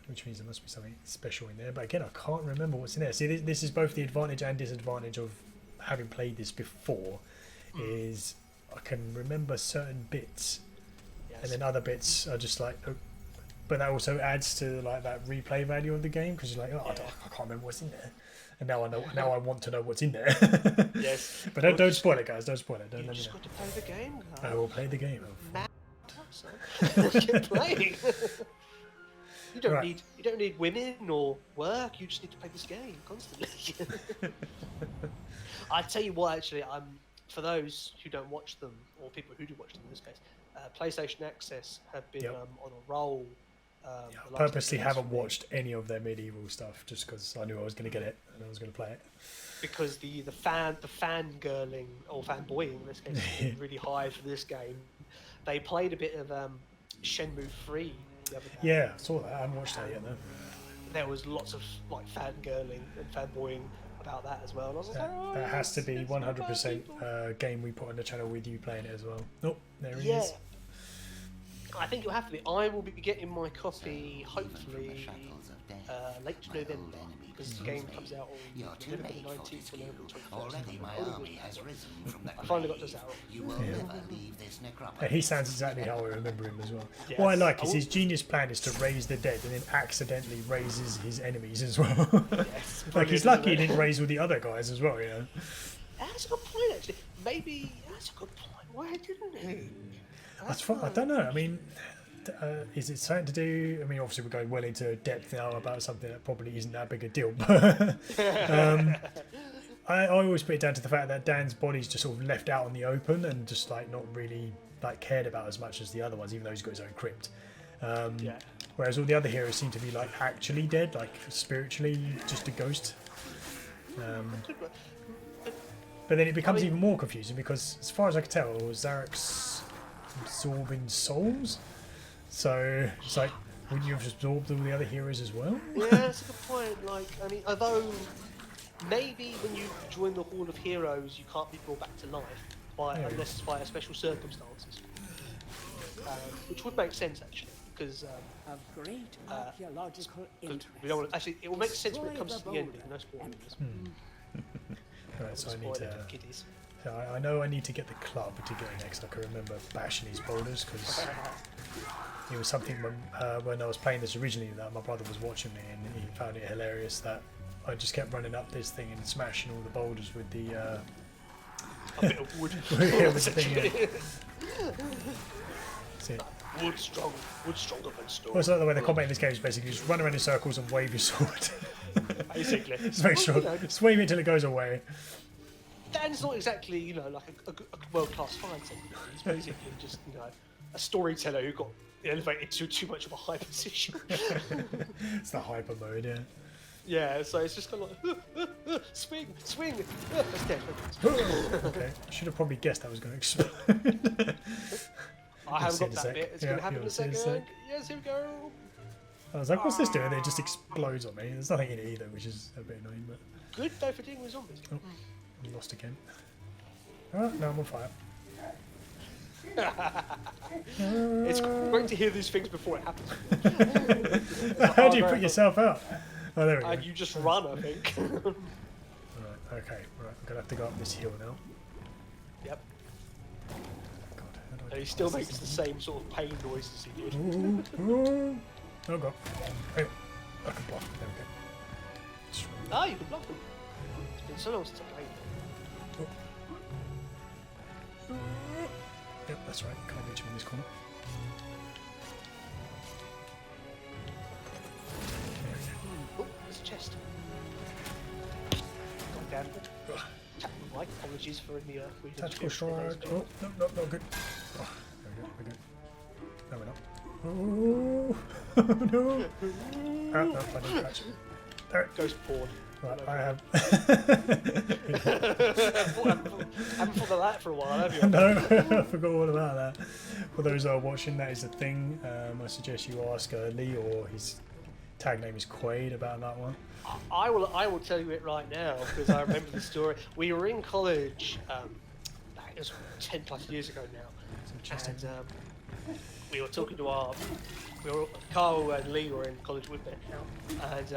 S1: which means there must be something special in there. But again, I can't remember what's in there. See, this is both the advantage and disadvantage of having played this before. Is I can remember certain bits,
S2: yes.
S1: and then other bits are just like. Oh. But that also adds to like that replay value of the game because you're like, I can't remember what's in there, and now I know. Now I want to know what's in there.
S2: Yes.
S1: But don't spoil it, guys. Don't spoil it. Don't
S2: You
S1: let me
S2: just
S1: know.
S2: got to play the game.
S1: I will play the game.
S2: Mad. Keep playing. You don't need women or work. You just need to play this game constantly. I tell you what, actually, for those who don't watch them or people who do watch them in this case, PlayStation Access have been
S1: Yep.
S2: On a roll.
S1: I
S2: the last
S1: purposely
S2: 2 years
S1: haven't
S2: for me,
S1: watched any of their medieval stuff just because I knew I was going to get it and I was going to play it.
S2: because the fangirling or fanboying in this case is really high for this game. They played a bit of Shenmue 3 the other day.
S1: Yeah, I saw that. I haven't watched that yet though.
S2: There was lots of like fangirling and fanboying about that as well. And I was like,
S1: That has to be
S2: it's about
S1: 100%
S2: people.
S1: game we put on the channel with you playing it as well. Oh, there he
S2: Yeah.
S1: is.
S2: I think it'll have to be. I will be getting my copy hopefully late November because the game comes out on November the 19th or November 21st.
S4: Already my army has risen from the
S2: I finally got this out.
S4: You will never leave this necropolis.
S1: And he sounds exactly how I remember him as well.
S2: Yes.
S1: What I like is
S2: I
S1: his genius plan is to raise the dead and then accidentally raises his enemies as well.
S2: Yes,
S1: Like he's
S2: brilliant,
S1: lucky he
S2: isn't it?
S1: didn't raise all the other guys as well, you know.
S2: That's a good point, actually. Maybe that's a good point. Why didn't he?
S1: That's fun. I don't know. I mean, is it something to do? I mean, obviously we're going well into depth now about something that probably isn't that big a deal. But I always put it down to the fact that Dan's body's just sort of left out in the open and just like not really like cared about as much as the other ones, even though he's got his own crypt.
S2: Yeah.
S1: Whereas all the other heroes seem to be like actually dead, like spiritually just a ghost. But then it becomes even more confusing because, as far as I can tell, Zarek's absorbing souls. So it's like, wouldn't you have absorbed all the other heroes as well?
S2: Yeah, that's a good point. Like, I mean, although maybe when you join the Hall of Heroes, you can't be brought back to life unless it's by special circumstances, which would make sense actually, because
S3: Of great archaeological interest.
S2: we don't want to, actually it will make sense when it comes to the end. No spoilers.
S1: Right, so I need
S2: Spoil
S1: to.
S2: it for kiddies.
S1: So I know I need to get the club to get next. I can remember bashing these boulders because it was something when I was playing this originally that my brother was watching me and he found it hilarious that I just kept running up this thing and smashing all the boulders with the
S2: A bit of wood.
S1: yeah, with the thing. Yeah. That's it.
S2: Wood stronger than stone.
S1: Well, it's like the way the combat in this game is basically just run around in circles and wave your sword.
S2: Basically.
S1: Just make sure, just wave it until it goes away.
S2: Dan's not exactly, you know, like a world-class fighter. He's basically just, you know, a storyteller who got elevated to too much of a high position.
S1: It's the hyper mode, yeah.
S2: Yeah, so it's just kind of like, swing, that's dead.
S1: Okay, I should have probably guessed that was going to explode.
S2: I haven't
S1: see
S2: got
S1: in a
S2: that
S1: sec.
S2: bit. It's
S1: Yeah,
S2: going to happen in
S1: you'll
S2: a
S1: see in a
S2: second.
S1: sec.
S2: Yes, here we go.
S1: I was like, what's this doing? And it just explodes on me. There's nothing in it either, which is a bit annoying, but
S2: Good though for dealing with zombies.
S1: I'm lost again. Oh, no, I'm on fire.
S2: It's great to hear these things before it happens.
S1: How do you put yourself out? Oh, there we go.
S2: And you just run, I think.
S1: Right, okay, right, I'm gonna have to go up this hill now.
S2: Yep.
S1: God, how do I
S2: And he still makes the same sort of pain noises he did.
S1: Ooh, ooh. Oh god. Hey, I can block. There we go. Just run.
S2: Ah, you can block them. It's been so long since I played them.
S1: Yep, that's right. Can't reach him in this corner. There we go.
S2: Oh, there's a chest. God damn it. Tactical light, apologies for in the we didn't
S1: Tactical
S2: finish those
S1: strike.
S2: bits.
S1: Oh, no, not good. Oh, there we go. We're good. No, we're not. Oh, no. Oh, no, I didn't catch it. There.
S2: Ghost porn.
S1: Right, I have.
S2: Haven't thought of that for a while, have you?
S1: No, I forgot all about that. For those who are watching, that is a thing. I suggest you ask Lee, or his tag name is Quaid, about that one.
S2: I will tell you it right now because I remember the story. We were in college, it was 10 plus years ago now, and we were talking to Karl and Lee were in college with me, and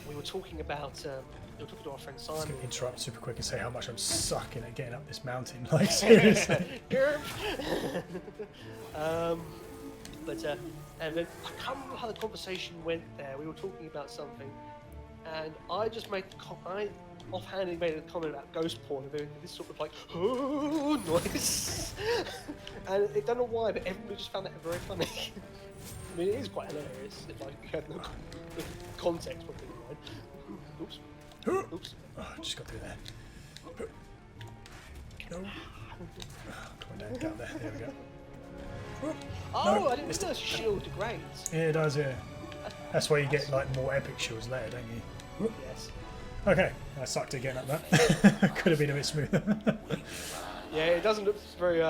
S2: we were talking about we were talking to our friend
S1: I'm
S2: Simon.
S1: just going to interrupt super quick and say how much I'm sucking at getting up this mountain. Like, seriously.
S2: And then I can't remember how the conversation went there. We were talking about something, and I just made I offhandedly made a comment about ghost porn and this sort of like noise. And I don't know why, but everybody just found that very funny. I mean, it is quite hilarious if you had no context properly. Right? Oops. Oops.
S1: Oh, I just got through there. No. Come on down there. There we go.
S2: Oh,
S1: No,
S2: I didn't realize shield degrades.
S1: Yeah, it does, yeah. That's why you get like more epic shields later, don't you? Whoop.
S2: Yes.
S1: Okay, I sucked at getting up that. Could have been a bit smoother.
S2: Yeah, it doesn't look very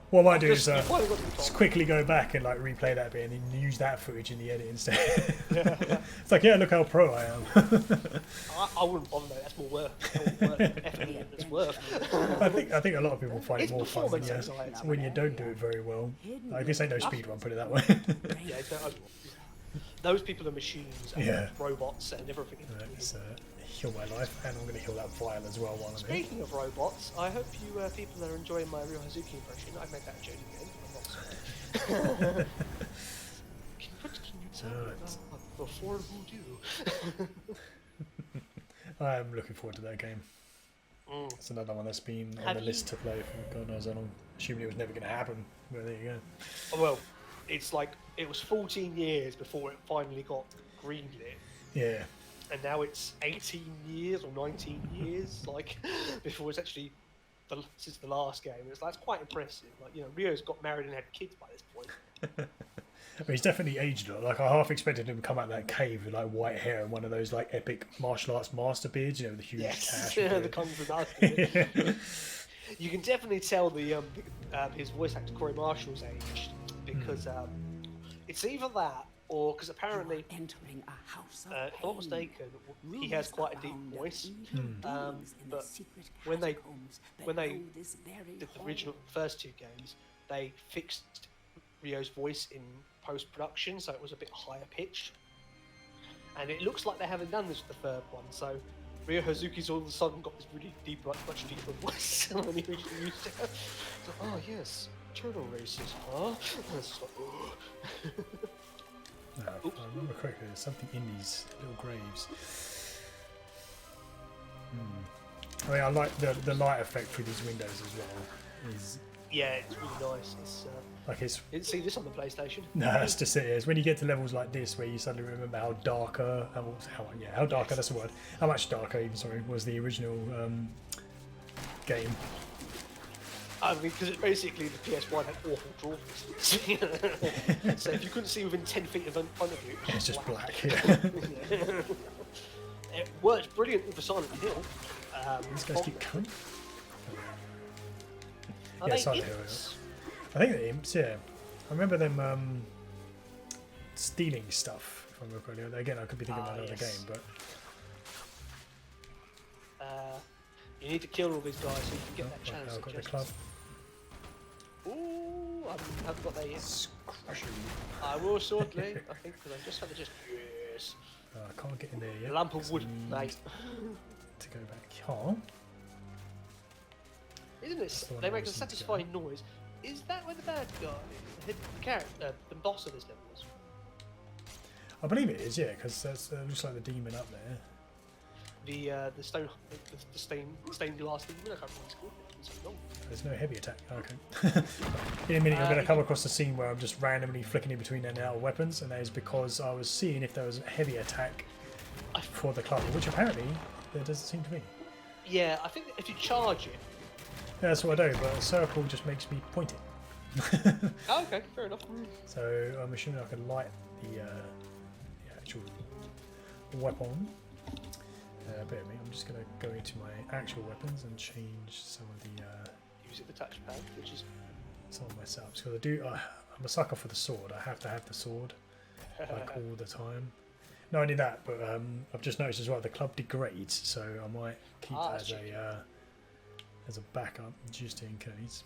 S1: What I might do is
S2: You finally got to the
S1: just
S2: top.
S1: quickly go back and like replay that bit and then use that footage in the edit instead. It's like, yeah, look how pro I am.
S2: I wouldn't bother though. That's more worth. Effort it's worth.
S1: I think a lot of people find
S2: It's
S1: it more fun when
S2: performance
S1: you,
S2: anxiety.
S1: when you don't do it very well. Like, this ain't no speed run, put it that way.
S2: Yeah, those people are machines and
S1: Yeah.
S2: robots and everything.
S1: Let's heal my life, and I'm going to heal that vial as well while I'm here.
S2: Speaking of robots, I hope you people are enjoying my Ryo Hazuki impression. I've made that joke again. I'm not sorry. Can you tell me before voodoo?
S1: I am looking forward to that game. It's another one that's been on
S2: Have
S1: the list
S2: you-
S1: to play for God knows how long. Assuming it was never going to happen, but there you go.
S2: Well, it's like it was 14 years before it finally got greenlit,
S1: Yeah,
S2: and now it's 18 years or 19 years, like before it's actually since the last game. It's like, it's quite impressive. Like, you know, Ryo's got married and had kids by this point.
S1: but he's definitely aged a lot. Like, I half expected him to come out of that cave with like white hair and one of those like epic martial arts master beards, you know, with the huge
S2: Yes,
S1: tash.
S2: yeah,
S1: beard.
S2: the Kung Fu master. You can definitely tell his voice actor Corey Marshall's aged because it's either that or because apparently,
S3: Entering a house of
S2: if I'm not mistaken, he has quite a deep voice. But when they did the original first two games, they fixed Ryo's voice in post production, so it was a bit higher pitched. And it looks like they haven't done this with the third one, so Ryo Hazuki's all of a sudden got this really deep, much deeper voice than he originally used to have. So, oh yes, turtle races, huh? And it's just like, oh.
S1: No, if I remember correctly, there's something in these little graves. I mean, I like the light effect through these windows as well. Is
S2: Yeah, it's really nice. It's
S1: like it's
S2: didn't see this on the PlayStation.
S1: no, it's just it is when you get to levels like this where you suddenly remember how darker, how darker, that's the word. How much darker, even sorry, was the original game.
S2: I mean, because it's basically the PS1 had awful draw distance. So if you couldn't see within 10 feet in front of you,
S1: It's just black. Yeah.
S2: It works brilliant with the Silent Hill.
S1: These guys keep coming.
S2: Are
S1: Yeah,
S2: they
S1: Silent Hill,
S2: imps?
S1: I think the imps, yeah. I remember them stealing stuff. If I remember correctly. Again, I could be thinking about another
S2: yes.
S1: game, but
S2: You need to kill all these guys so you can get that
S1: right,
S2: chance.
S1: I've got the
S2: at
S1: club.
S2: Ooh, I haven't got there yet.
S1: Crushing.
S2: I will shortly, I think, because I just had to yes.
S1: I can't get in there yet.
S2: Lamp of
S1: 'cause
S2: wood,
S1: I need
S2: mate.
S1: to go back. Oh,
S2: Isn't
S1: That's
S2: it?
S1: the one
S2: They
S1: I
S2: make a
S1: was thinking
S2: satisfying noise. Is that where the bad guy, the character, the boss of this level is?
S1: I believe it is, yeah, because that's looks like the demon up there.
S2: The stone, the stained glass demon. I can't remember what it's called. It's so long.
S1: There's no heavy attack. Okay. In a minute, I'm going to come across a scene where I'm just randomly flicking in between in and out of weapons, and that is because I was seeing if there was a heavy attack for the club, which apparently there doesn't seem to be.
S2: Yeah, I think that if you charge it.
S1: Yeah, that's what I do, but a circle just makes me point it.
S2: Oh, okay, fair enough.
S1: So I'm assuming I can light the actual weapon. Bear with me, I'm just going to go into my actual weapons and change some of the
S2: Use it the touchpad, which is
S1: some of my setups. Because I do, I'm a sucker for the sword. I have to have the sword like all the time. Not only that, but I've just noticed as well the club degrades, so I might keep that as a backup just in case.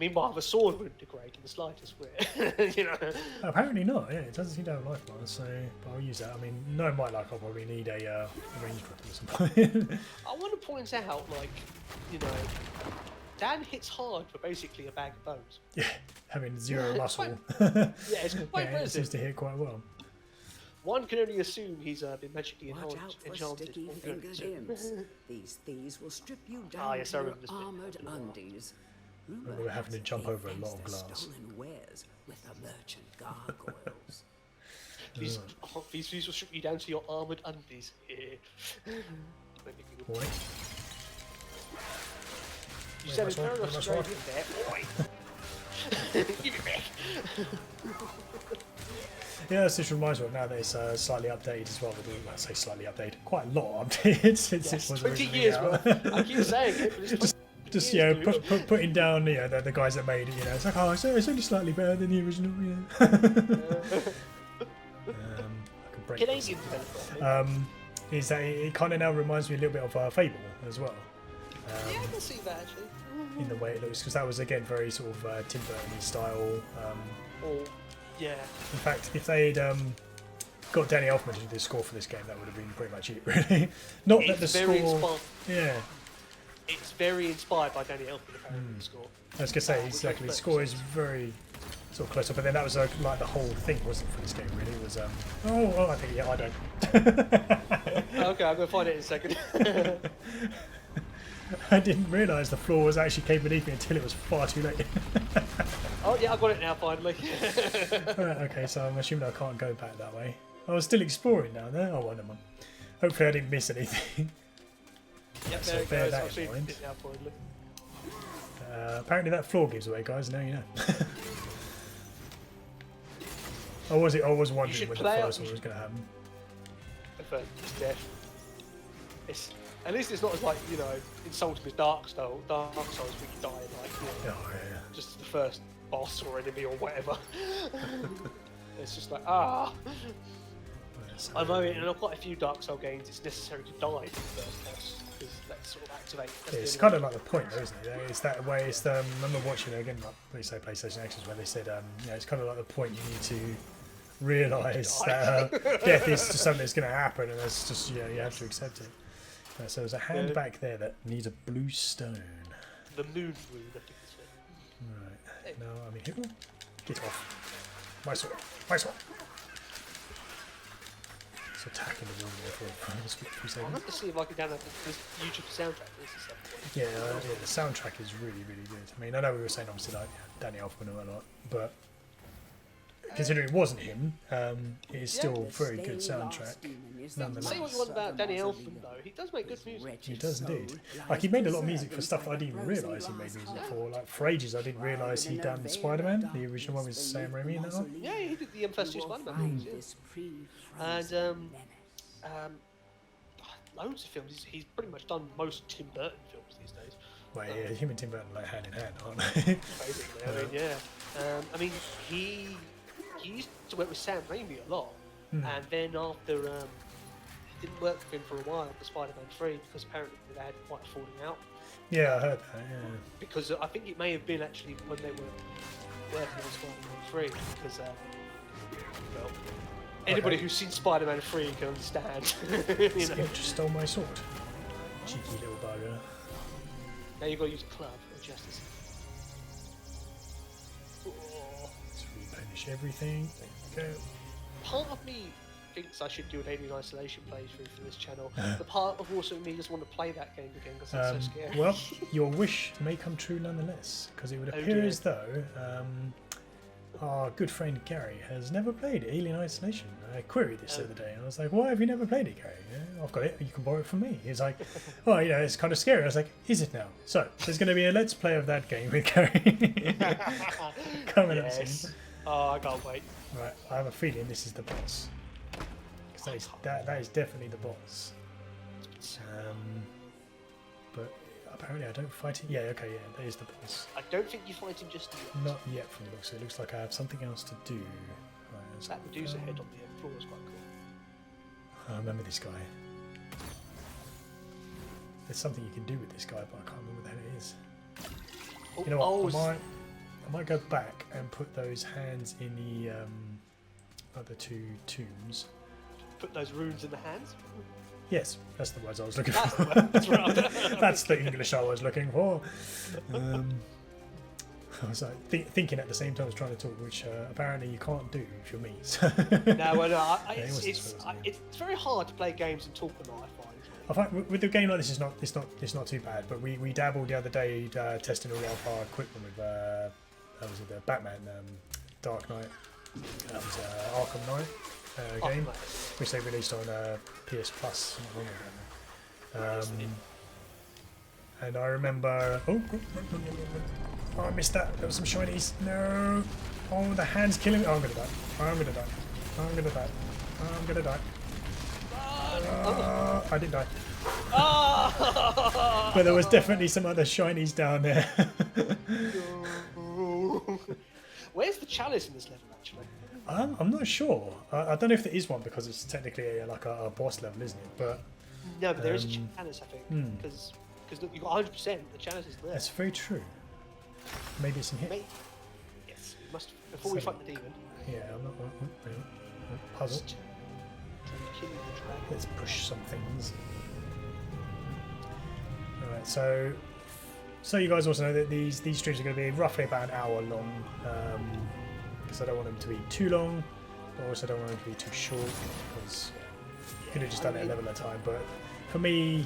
S2: Meanwhile, the sword wouldn't degrade in the slightest way. You know.
S1: Apparently not. Yeah, it doesn't seem to have a life bar, so but I'll use that. I mean, knowing my luck, I'll probably need a ranged weapon at some point.
S2: I want to point out, like, you know, Dan hits hard for basically a bag of bones.
S1: Yeah, having zero
S2: It's
S1: muscle.
S2: Yeah, it's quite
S1: Yeah, it seems
S2: impressive.
S1: to hit quite well.
S2: One can only assume he's been magically
S3: Watch out for
S2: enchanted.
S3: sticky
S2: One can only
S3: fingered
S2: assume.
S3: imps. These thieves will strip you down
S2: Ah, yes, I
S3: to your
S2: remember this bit.
S3: armoured undies.
S1: We're having to jump over a lot of glass.
S3: Stolen wares with the merchant gargoyles.
S2: These will strip you down to your armoured undies. Yeah.
S1: Boy.
S2: You said
S1: Where's
S2: it's
S1: my
S2: very
S1: sword?
S2: Australian there. Oi! Give it back.
S1: Yeah, this reminds me of now that it's slightly updated as well. I say slightly updated, quite a lot updated since
S2: Yes,
S1: it was
S2: 20
S1: originally
S2: years
S1: out.
S2: worth. I keep saying it, but it's
S1: Just
S2: It
S1: you know,
S2: is
S1: putting down the guys that made it. You know, it's like, oh, it's only slightly better than the original. You know. I could break this.
S2: Canadian developer. I think.
S1: Is that it kind of now reminds me a little bit of Fable as well.
S2: Yeah, I can see that actually.
S1: In the way it looks, because that was again very sort of Tim Burton style.
S2: Oh, yeah.
S1: In fact, if they'd got Danny Elfman to do the score for this game, that would have been pretty much it, really. Not that the
S2: It's very
S1: score.
S2: inspired.
S1: Yeah,
S2: It's very inspired by Danny Elfman, apparently, the score.
S1: I was gonna say exactly. The score is very sort of close up, but then that was like the whole thing, wasn't it, for this game? Really, it was. I think I don't.
S2: Okay, I'm gonna find it in a second.
S1: I didn't realise the floor was actually came beneath me until it was far too late.
S2: Oh yeah, I got it now finally.
S1: Right, okay, so I'm assuming I can't go back that way. I was still exploring down there. Oh, well, never mind. Hopefully I didn't miss anything.
S2: Yep,
S1: So
S2: there it
S1: bear
S2: goes.
S1: that
S2: I've
S1: in
S2: seen
S1: mind.
S2: it now finally.
S1: Apparently that floor gives away, guys. Now you know. I was wondering
S2: should
S1: when the
S2: play
S1: first
S2: up-
S1: one was going to happen.
S2: But it's death. It's at least it's not as like insulting as Dark Souls where you die like
S1: Oh yeah.
S2: just the first boss or enemy or whatever. It's just like ah.
S1: So,
S2: I know in quite a few Dark Souls games it's necessary to die to the first boss because that sort of activates.
S1: it's kind of like the point, though, isn't it? It's that way. It's I remember watching it again, like they say PlayStation Access, where they said, it's kind of like the point you need to realise that death is just something that's going to happen, and that's just you have to accept it. So there's a hand back there that needs a blue stone.
S2: The moon rune, I think it's it.
S1: Right. No, I mean, ooh, get off. My sword. My sword. It's attacking the wall there for a split 3
S2: I'll
S1: seconds.
S2: have to see if I can download the YouTube soundtrack for this at some point.
S1: Yeah, the soundtrack is really, really good. I mean, I know we were saying obviously like Danny Elfman and a lot, but considering it wasn't him, it is still a very good soundtrack. Nonetheless.
S2: Say what you want about Danny Elfman though, he does make good music.
S1: He does indeed. Like, he made a lot of music for stuff that I didn't even realise he made music for. Like, for ages I didn't realise he'd done Spider-Man, the original one with Sam Raimi in that one.
S2: Yeah, he did the first two Spider-Man movies, yeah. And loads of films. He's pretty much done most Tim Burton films these days.
S1: Well, yeah, him and Tim Burton like hand in hand, aren't they?
S2: Basically, I mean, yeah. I mean, he used to work with Sam Raimi a lot, and then after he didn't work with him for a while for Spider-Man 3 because apparently they had quite a falling out.
S1: Yeah, I heard that, yeah.
S2: Because I think it may have been actually when they were working on Spider-Man 3 because well, anybody who's seen Spider-Man 3 can understand.
S1: This guy just stole my sword. Cheeky little bugger.
S2: Now you've got to use a club or justice.
S1: Let's replenish everything. There we go.
S2: Part of me thinks I should do an Alien Isolation playthrough for this channel. The part of also me just want to play that game again because it's so scary.
S1: Well, your wish may come true nonetheless, because it would
S2: Oh,
S1: appear
S2: dear.
S1: as though our good friend Gary has never played Alien Isolation. I queried this the other day, and I was like, "Why have you never played it, Gary?" Yeah, I've got it. You can borrow it from me. He's like, "Well, it's kind of scary." I was like, "Is it now?" So there's going to be a let's play of that game with Gary coming up soon.
S2: Yes. Oh, I can't wait.
S1: Right, I have a feeling this is the boss. Because that is definitely the boss. But apparently I don't fight it. Yeah, okay, yeah, that is the boss.
S2: I don't think you fight him just yet.
S1: Not yet from the looks. It looks like I have something else to do. Right, let's
S2: That
S1: go
S2: Medusa
S1: down.
S2: head on the floor is quite cool.
S1: I remember this guy. There's something you can do with this guy, but I can't remember what the hell it is.
S2: Oh,
S1: You know what?
S2: oh,
S1: I might go back and put those hands in the other two tombs.
S2: put those runes in the hands.
S1: Yes, that's the words I was looking
S2: That's
S1: for.
S2: the word. That's right.
S1: That's the English I was looking for. I was like, thinking at the same time I was trying to talk, which apparently you can't do if you're me. So.
S2: No, well, no,
S1: Yeah, it wasn't
S2: it's
S1: supposed to.
S2: it's very hard to play games and talk about.
S1: I find with a game like this, it's not too bad. But we dabbled the other day testing all of our equipment with that was it, the Batman Dark Knight. That was Arkham Knight game, which they released on PS Plus not long ago. And I remember, oh, I missed that. There was some shinies. No. Oh, the hand's killing me. Oh, I'm gonna die. I'm gonna die. I'm gonna die. I'm gonna die. I didn't die.
S2: Ah!
S1: But there was definitely some other shinies down there.
S2: No. Where's the chalice in this level, actually?
S1: I'm not sure. I don't know if there is one because it's technically like a boss level, isn't it? But
S2: No, but there is a chalice, I think. Because look, you got 100%. The chalice is there.
S1: that's very true. Maybe it's in here.
S2: Mate. Yes, we must. Before we fight the demon.
S1: Yeah, I'm not. Puzzle.
S2: Just kill the dragon.
S1: Let's push some things. Alright, so you guys also know that these streams are going to be roughly about an hour long, because I don't want them to be too long, but also don't want them to be too short, because you could have just done it a level at a time, but for me,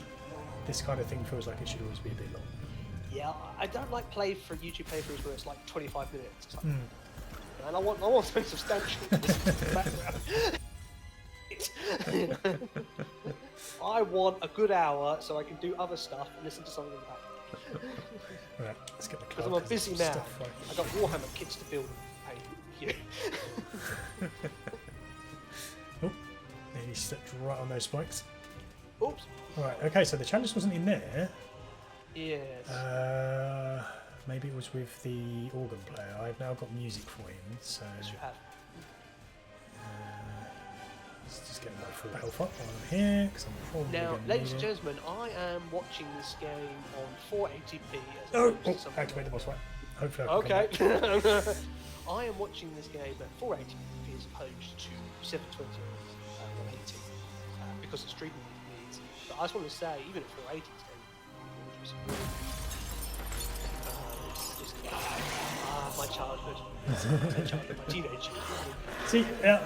S1: this kind of thing feels like it should always be a bit long.
S2: Yeah, I don't like YouTube playthroughs where it's like 25 minutes. It's like, and I want something substantial in the background. I want a good hour so I can do other stuff and listen to something about it.
S1: Right, let's get the
S2: Because
S1: cloud.
S2: I'm a busy man.
S1: Stuff right.
S2: I got Warhammer kits to build. Hey, you.
S1: Oh, nearly stepped right on those spikes.
S2: Oops.
S1: Alright, okay, so the challenge wasn't in there.
S2: Yes.
S1: Maybe it was with the organ player. I've now got music for him, so
S2: Yes, you have.
S1: let's just get my full health up while I'm here, because I'm probably
S2: Now,
S1: going to
S2: ladies
S1: need
S2: and
S1: it.
S2: gentlemen, I am watching this game on 480p. As
S1: Oh,
S2: opposed to something
S1: activate the boss fight. Hopefully I can come
S2: Okay.
S1: back.
S2: I am watching this game at 480p as opposed to 720 180 because of streaming needs. But I just want to say, even at 480, it's going my childhood. My childhood, my teenage.
S1: See, yeah,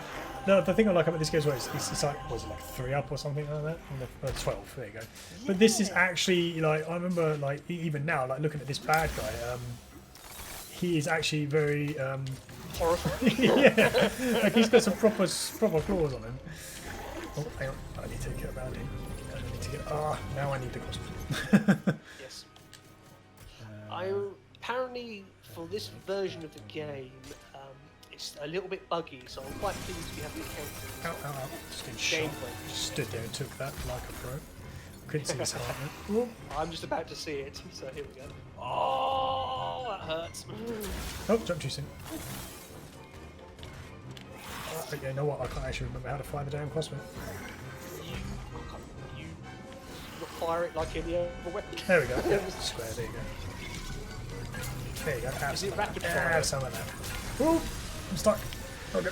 S1: no, the thing I like about this game as well is it's like, was it like 3 up or something like that? 12, there you go. But this is actually, like, I remember, like, even now, like, looking at this bad guy, he is actually very,
S2: Horrifying.
S1: yeah, like, he's got some proper claws on him. Oh, hang on, I need to get around him. I need to get, now I need the crossbow.
S2: Yes. Apparently, for this version of the game, it's a little bit buggy, so I'm quite pleased we haven't encountered
S1: Ow, ow, ow. Just getting shot.
S2: gameplay.
S1: Just stood there and took that like a pro. Couldn't see his heart. Oh,
S2: I'm just about to see it, so here we go. Oh, that hurts.
S1: oh, jump too soon. Oh, you know what? I can't actually remember how to fire the damn crossbow.
S2: You not fire it like any other weapon.
S1: There we go. Yeah, square. There you go. There you go. Have
S2: Is
S1: some
S2: it
S1: of
S2: rapid
S1: that.
S2: fire?
S1: Have some of that. Oh, I'm stuck. Okay.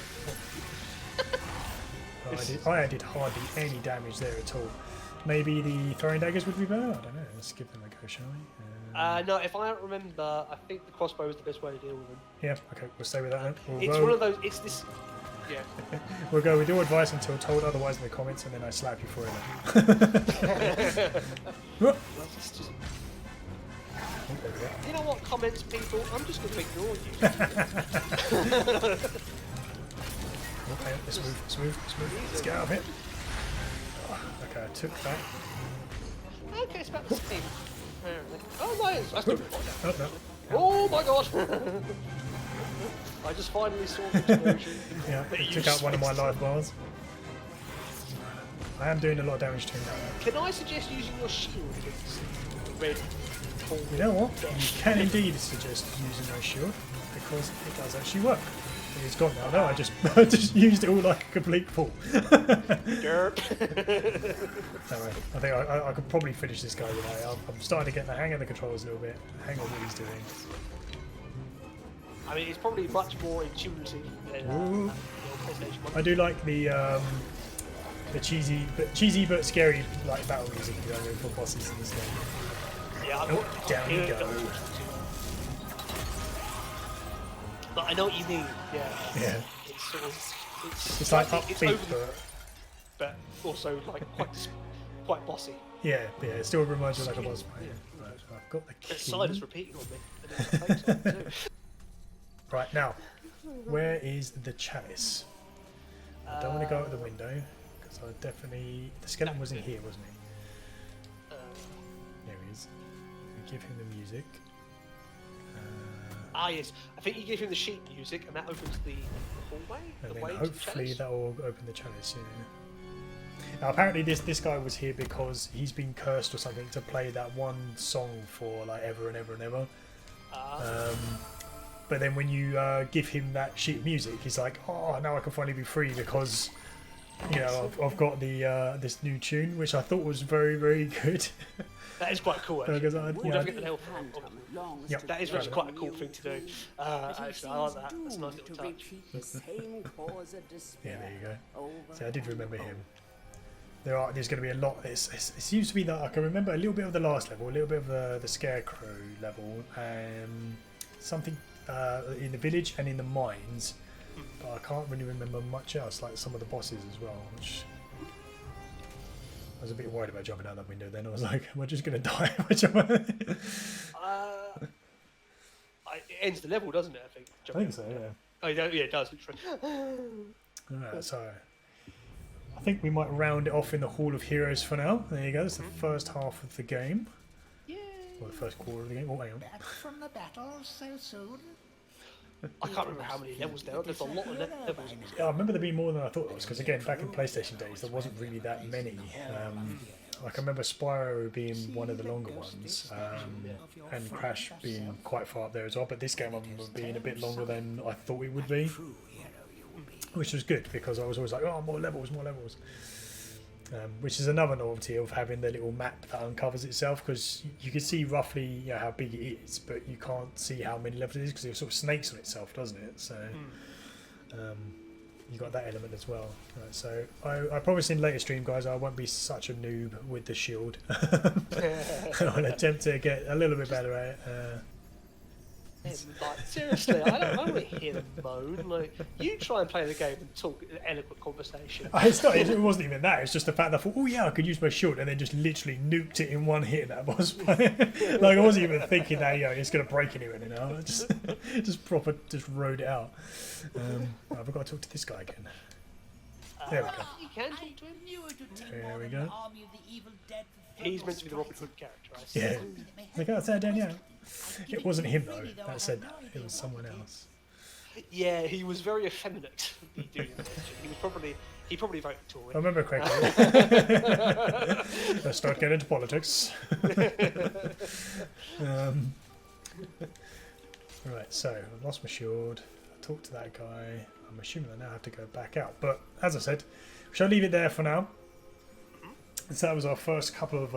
S1: Oh, I did hardly any damage there at all. Maybe the throwing daggers would be better? I don't know. Let's give them a go, shall we?
S2: No, if I don't remember, I think the crossbow is the best way to deal with them.
S1: Yeah, okay, we'll stay with that then. We'll
S2: It's
S1: go,
S2: one of those. It's this. Yeah.
S1: we'll go with your advice until told otherwise in the comments, and then I slap you for it. Oh,
S2: It's just,
S1: there we go.
S2: you know what, comments, people? I'm just going to ignore you.
S1: Okay, let's move. Let's get out of here. Oh, okay, I took that.
S2: Okay, it's about the same. Apparently. Oh, nice. I still
S1: Oh, no.
S2: Oh my god! I just finally saw the explosion.
S1: Yeah,
S2: that
S1: it
S2: you
S1: took out one of my
S2: spaced.
S1: life bars. I am doing a lot of damage to him now.
S2: Can I suggest using your shield against red?
S1: You know what? You can indeed suggest using my shield, because it does actually work. It's gone now. No, I just used it all like a complete fool.
S2: Derp.
S1: Anyway, I think I could probably finish this guy. You know, I'm starting to get the hang of the controls a little bit. Hang on what he's doing.
S2: I mean, it's probably much more intuitive than
S1: Ooh.
S2: the old PlayStation 1.
S1: I do like the cheesy but scary like battle music you know, for bosses in this game.
S2: Yeah,
S1: Oh, down you go.
S2: But I know what you mean. Yeah.
S1: Yeah,
S2: It's sort of.
S1: it's like
S2: it's
S1: upbeat,
S2: over, but also like quite bossy.
S1: yeah, it still reminds you like a boss fight.
S2: Yeah.
S1: Right, I've got the
S2: The side is
S1: key.
S2: repeating on me. And it's the face on it too.
S1: Right now, where is the chalice? I don't want to go out the window because I definitely the skeleton was in here, wasn't he? There he is. We give him the music.
S2: Yes, I think you give him the sheet music, and that opens the hallway.
S1: And
S2: The
S1: then
S2: way to the
S1: hopefully
S2: chalice.
S1: that will open the chalice, yeah. Now, apparently this guy was here because he's been cursed or something to play that one song for like ever and ever and ever. But then when you give him that sheet of music, he's like, oh, now I can finally be free because, you know, I've got the this new tune, which I thought was very, very good.
S2: That is quite cool, actually.
S1: Because
S2: We'll never get the nail for it.
S1: Yep.
S2: That is actually quite a cool thing to do. Actually, I like that. That's a nice little touch.
S1: Yeah, there you go. So I did remember him. There's going to be a lot. It seems to be that I can remember a little bit of the last level, a little bit of the scarecrow level, something in the village and in the mines, but I can't really remember much else, like some of the bosses as well, which I was a bit worried about jumping out that window then. I was like, am I just going to die?
S2: It ends the level, doesn't it, I think?
S1: I think so, yeah.
S2: Oh, yeah, it does, literally.
S1: Alright, so I think we might round it off in the Hall of Heroes for now. There you go, that's the first half of the game.
S2: Yay!
S1: Or the first quarter of the game. Oh, hang on.
S4: Back from the battle so soon?
S2: I can't remember how many levels there are. There's a lot of levels.
S1: Yeah, I remember there being more than I thought there was, because again, back in PlayStation days, there wasn't really that many. Like I remember Spyro being one of the longer ones, and Crash being quite far up there as well. But this game I remember being a bit longer than I thought it would be, which was good because I was always like, oh, more levels, more levels. Which is another novelty of having the little map that uncovers itself, because you can see roughly, you know, how big it is, but you can't see how many levels it is because it sort of snakes on itself, doesn't it? So you got that element as well. Right, so I promise in later stream, guys, I won't be such a noob with the shield. I'll attempt to get a little bit better at it.
S2: Like, seriously, I don't want to hear them moan. Like, you try and play the game and talk eloquent conversation.
S1: It wasn't even that. It's just the fact that I thought, oh yeah, I could use my shield, and then just literally nuked it in one hit. That boss fight. Like I wasn't even thinking that, you know, it's going to break anyone. You know, just proper, just rode it out. I've got to talk to this guy again. There we go.
S2: You can talk to him.
S1: There we go.
S2: He's meant to be the Robin Hood character, I see.
S1: Yeah. Like, oh, it's Danielle. It wasn't him though. That said that. It was someone else.
S2: Yeah, he was very effeminate. He probably voted
S1: I
S2: Tory.
S1: remember correctly. Let's start getting into politics. Right, so I've lost my shield. I talked to that guy. I'm assuming I now have to go back out. But as I said, we shall leave it there for now. So that was our first couple of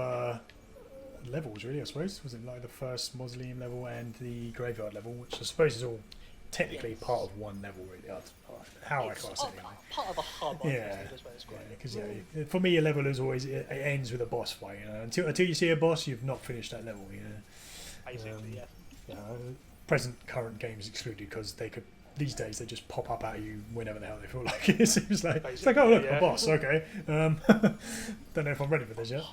S1: levels, really, I suppose. Was it like the first mausoleum level and the graveyard level, which I suppose is all technically part of one level, really. How I class it anyway.
S2: Part of a hub,
S1: Yeah,
S2: yeah.
S1: because for me, a level is always it ends with a boss fight. You know, until you see a boss, you've not finished that level. You know,
S2: Basically, yeah.
S1: you know, current games excluded, because they could. These days, they just pop up at you whenever the hell they feel like it. It seems like it's like, oh look, a boss. Okay, don't know if I'm ready for this yet.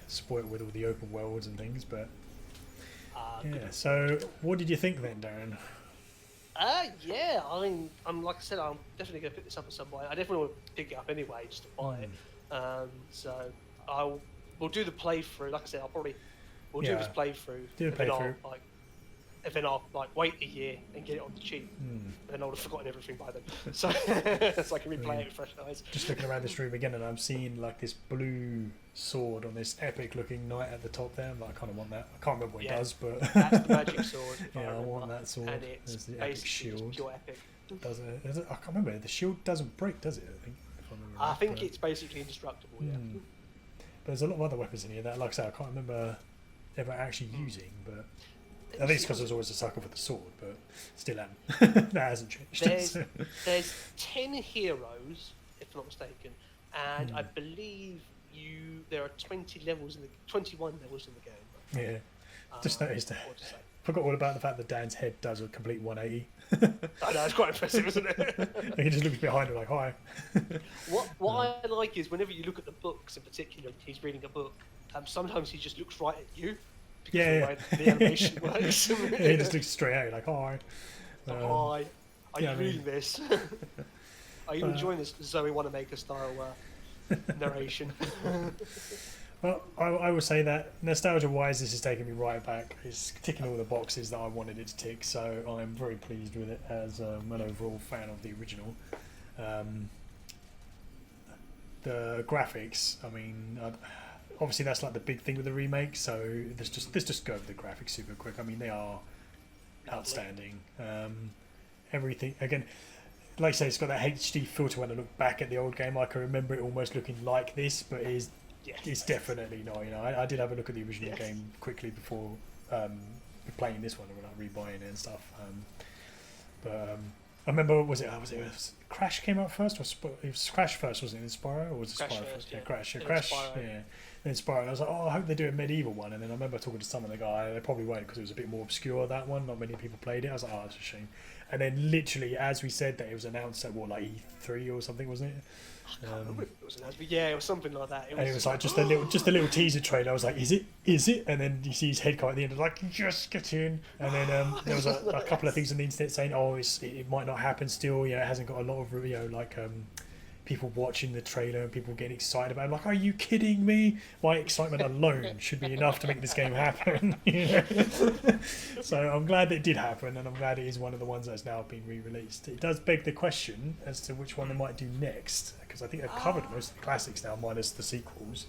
S1: Spoiled with all the open worlds and things, but yeah. So, what did you think then, Darren?
S2: Yeah, I'm like I said, I'm definitely going to pick this up at some point. I definitely want to pick it up anyway, just to buy it. So we'll do the playthrough. Like I said, we'll do this playthrough.
S1: Do the playthrough.
S2: And then I'll wait a year and get it on the cheap, and then I'll have forgotten everything by then. So, so I can replay it with fresh eyes.
S1: Just looking around this room again, and I'm seeing like this blue sword on this epic-looking knight at the top there. I'm like, I kind of want that. I can't remember what it does, but
S2: that's the magic sword.
S1: Yeah, I want that sword.
S2: And it's
S1: the epic shield.
S2: Pure epic.
S1: Does it? I can't remember. The shield doesn't break, does it? I think.
S2: I think it's basically indestructible. Yeah.
S1: But there's a lot of other weapons in here that, like I say, I can't remember ever actually using, but. At least because I was always a sucker for the sword, but still am. That hasn't changed.
S2: There's 10 heroes, if I'm not mistaken, and I believe there are 21 levels in the game.
S1: Yeah, just noticed that. Forgot all about the fact that Dan's head does a complete 180.
S2: I know, it's quite impressive, isn't it?
S1: He just looks behind him like, hi.
S2: What I like is whenever you look at the books in particular, he's reading a book, sometimes he just looks right at you.
S1: Yeah.
S2: The animation works.
S1: He just looks straight at you like, hi.
S2: Hi. Are you reading this? Are you enjoying this Zoe Wanamaker style narration?
S1: Well, I will say that nostalgia-wise, this is taking me right back. It's ticking all the boxes that I wanted it to tick, so I'm very pleased with it as an overall fan of the original. the graphics, I mean, obviously that's like the big thing with the remake. So let's just go over the graphics super quick. I mean, they are outstanding. Everything again, like I say, it's got that HD filter. When I look back at the old game, I can remember it almost looking like this, but it's definitely not. You know, I did have a look at the original game quickly before playing this one and rebuying it and stuff. I remember, was it Crash came out first, or it was Crash first, wasn't it? Spyro, or was it Spyro first? Yeah, Crash. Yeah. Then Spyro. I was like, I hope they do a Medieval one. And then I remember talking to some of the guy, they probably won't because it was a bit more obscure, that one. Not many people played it. I was like, that's a shame. And then literally, as we said, that it was announced at like E3 or something, wasn't it?
S2: I can't remember if it was announced, but yeah, it was something like that.
S1: It was like just a little teaser trailer. I was like, is it? And then you see his head come at the end, like, just get in. And then there was a couple of things on the internet saying, it might not happen still. Yeah, it hasn't got a lot of people watching the trailer and people getting excited about it. I'm like, are you kidding me? My excitement alone should be enough to make this game happen. So I'm glad that it did happen, and I'm glad it is one of the ones that's now been re-released. It does beg the question as to which one they might do next, because I think they've covered most of the classics now, minus the sequels.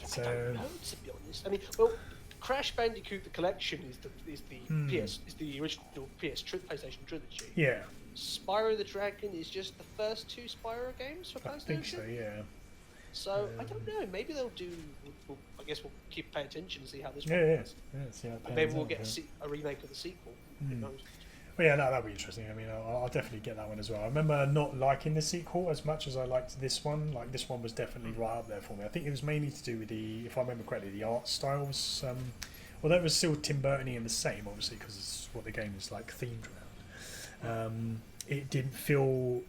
S2: I don't know, to be honest. I mean, Crash Bandicoot the Collection is the original PlayStation trilogy.
S1: Yeah.
S2: Spyro the Dragon is just the first two Spyro games for PlayStation.
S1: I think so, yeah.
S2: So I don't know. Maybe they'll do. I guess we'll keep paying attention and see how this
S1: one
S2: goes.
S1: See how
S2: maybe we'll get a remake of the sequel. Who knows?
S1: Well, yeah, that'd be interesting. I mean, I'll definitely get that one as well. I remember not liking the sequel as much as I liked this one. Like, this one was definitely right up there for me. I think it was mainly to do with if I remember correctly, the art style was. Although it was still Tim Burton and the same, obviously, because it's what the game is like themed around. It didn't feel,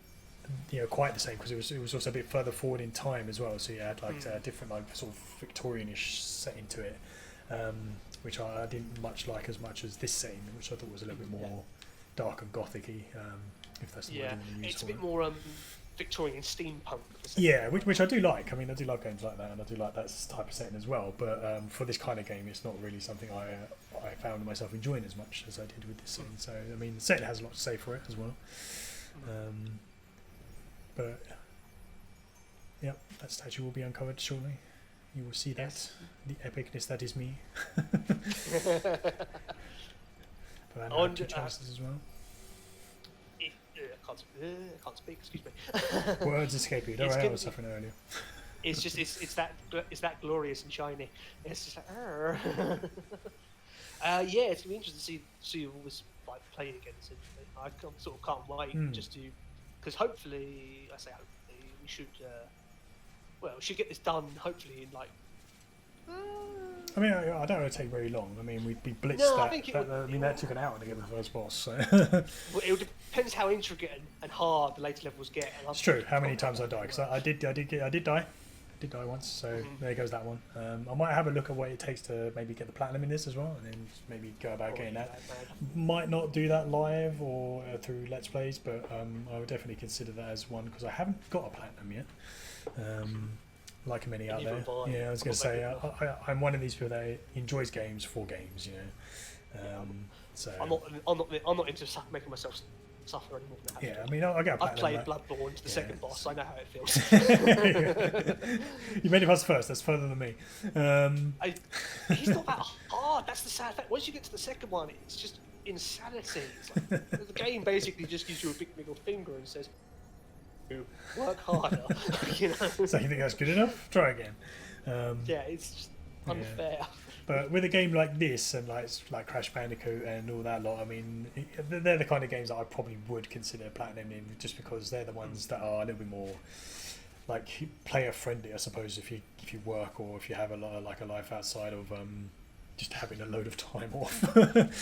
S1: quite the same because it was also a bit further forward in time as well. So you had like a different sort of Victorianish setting to it, which I didn't like as much as this setting, which I thought was a little bit more dark and gothic-y. If that's the word you use
S2: it's a
S1: for
S2: bit
S1: it.
S2: more Victorian steampunk.
S1: Yeah, which I do like. I mean, I do love games like that, and I do like that type of setting as well. But for this kind of game, it's not really something I found myself enjoying as much as I did with this scene. So, I mean, the setting has a lot to say for it as well. But yeah, that statue will be uncovered shortly. You will see that, the epicness that is me. But I know two choices as well.
S2: I can't speak. Excuse me.
S1: Words escape you. Don't worry, I was suffering earlier.
S2: It's just it's that glorious and shiny. It's just like yeah, it's gonna be interesting to see all this like played again. I sort of can't wait just to, because hopefully we should we should get this done hopefully in like.
S1: I mean, I don't want to take very long. I mean, we blitzed that took an hour to get the first boss. So.
S2: Well, it depends how intricate and hard the later levels get.
S1: It's true. How many times I die? Because I did die. I did die once. So there goes that one. I might have a look at what it takes to maybe get the platinum in this as well, and then maybe go about getting that. Might not do that live or through Let's Plays, but I would definitely consider that as one because I haven't got a platinum yet. Like many out there. Yeah, I was going to say, I'm one of these people that enjoys games for games, so
S2: I'm not into making myself suffer anymore than that.
S1: Yeah, I mean, I get a platinum.
S2: I've played Bloodborne to the second boss, I know how it feels.
S1: You made it past first, that's further than me.
S2: He's not that hard, that's the sad fact. Once you get to the second one, it's just insanity. It's like, the game basically just gives you a big middle finger and says, work harder.
S1: So you think that's good enough? Try again.
S2: Yeah, it's just unfair.
S1: Yeah. But with a game like this and like Crash Bandicoot and all that lot, I mean, they're the kind of games that I probably would consider platinum in, just because they're the ones that are a little bit more like player friendly, I suppose. If you work or if you have a life outside of just having a load of time off.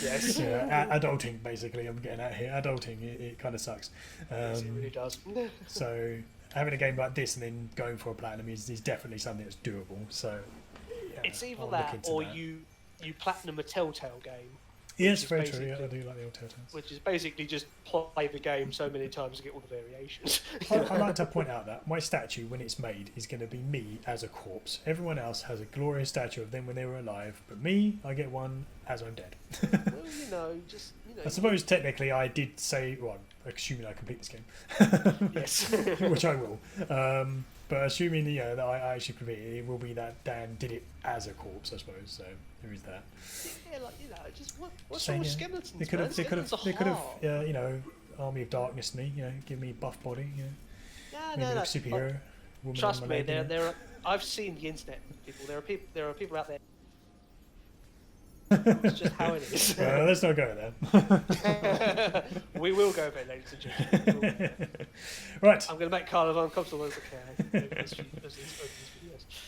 S2: Yes.
S1: Adulting, basically. I'm getting out here. Adulting, it kind of sucks.
S2: Yes, it really does.
S1: So having a game like this and then going for a platinum is definitely something that's doable. So yeah,
S2: it's either that or you platinum a Telltale game.
S1: Yes, very true. Yeah, I do like the old Telltales.
S2: Which is basically just play the game so many times to get all the variations.
S1: I like to point out that my statue, when it's made, is going to be me as a corpse. Everyone else has a glorious statue of them when they were alive, but me, I get one as I'm dead.
S2: Well, you know, just
S1: I suppose technically I did say, well, assuming I complete this game,
S2: Yes.
S1: which I will. But assuming that I actually complete it, it will be that Dan did it as a corpse, I suppose. So there is that.
S2: Yeah, like just what's
S1: Saying,
S2: wrong with
S1: yeah,
S2: skeletons?
S1: They could have,
S2: man?
S1: they could have,
S2: Skeletons
S1: they
S2: are
S1: could
S2: hard.
S1: have, Army of Darkness me, give me buff body, maybe
S2: No.
S1: like superhero. Woman
S2: Trust
S1: on my
S2: me,
S1: leg,
S2: there are. I've seen the internet. People, there are people out there. It's just how it is.
S1: Let's not go there.
S2: We will go there, ladies and gentlemen.
S1: Right.
S2: I'm going to make Carl uncomfortable as I can over these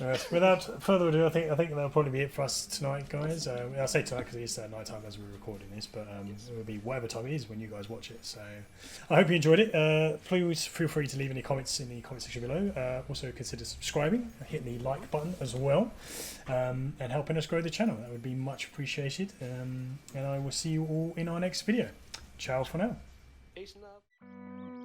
S2: videos.
S1: Without further ado, I think that'll probably be it for us tonight, guys. I say tonight because it's night time as we're recording this, but it will be whatever time it is when you guys watch it. So I hope you enjoyed it. Please feel free to leave any comments in the comment section below. Also consider subscribing, hitting the like button as well, and helping us grow the channel. That would be much appreciated. And I will see you all in our next video. Ciao for now.
S2: Peace and love.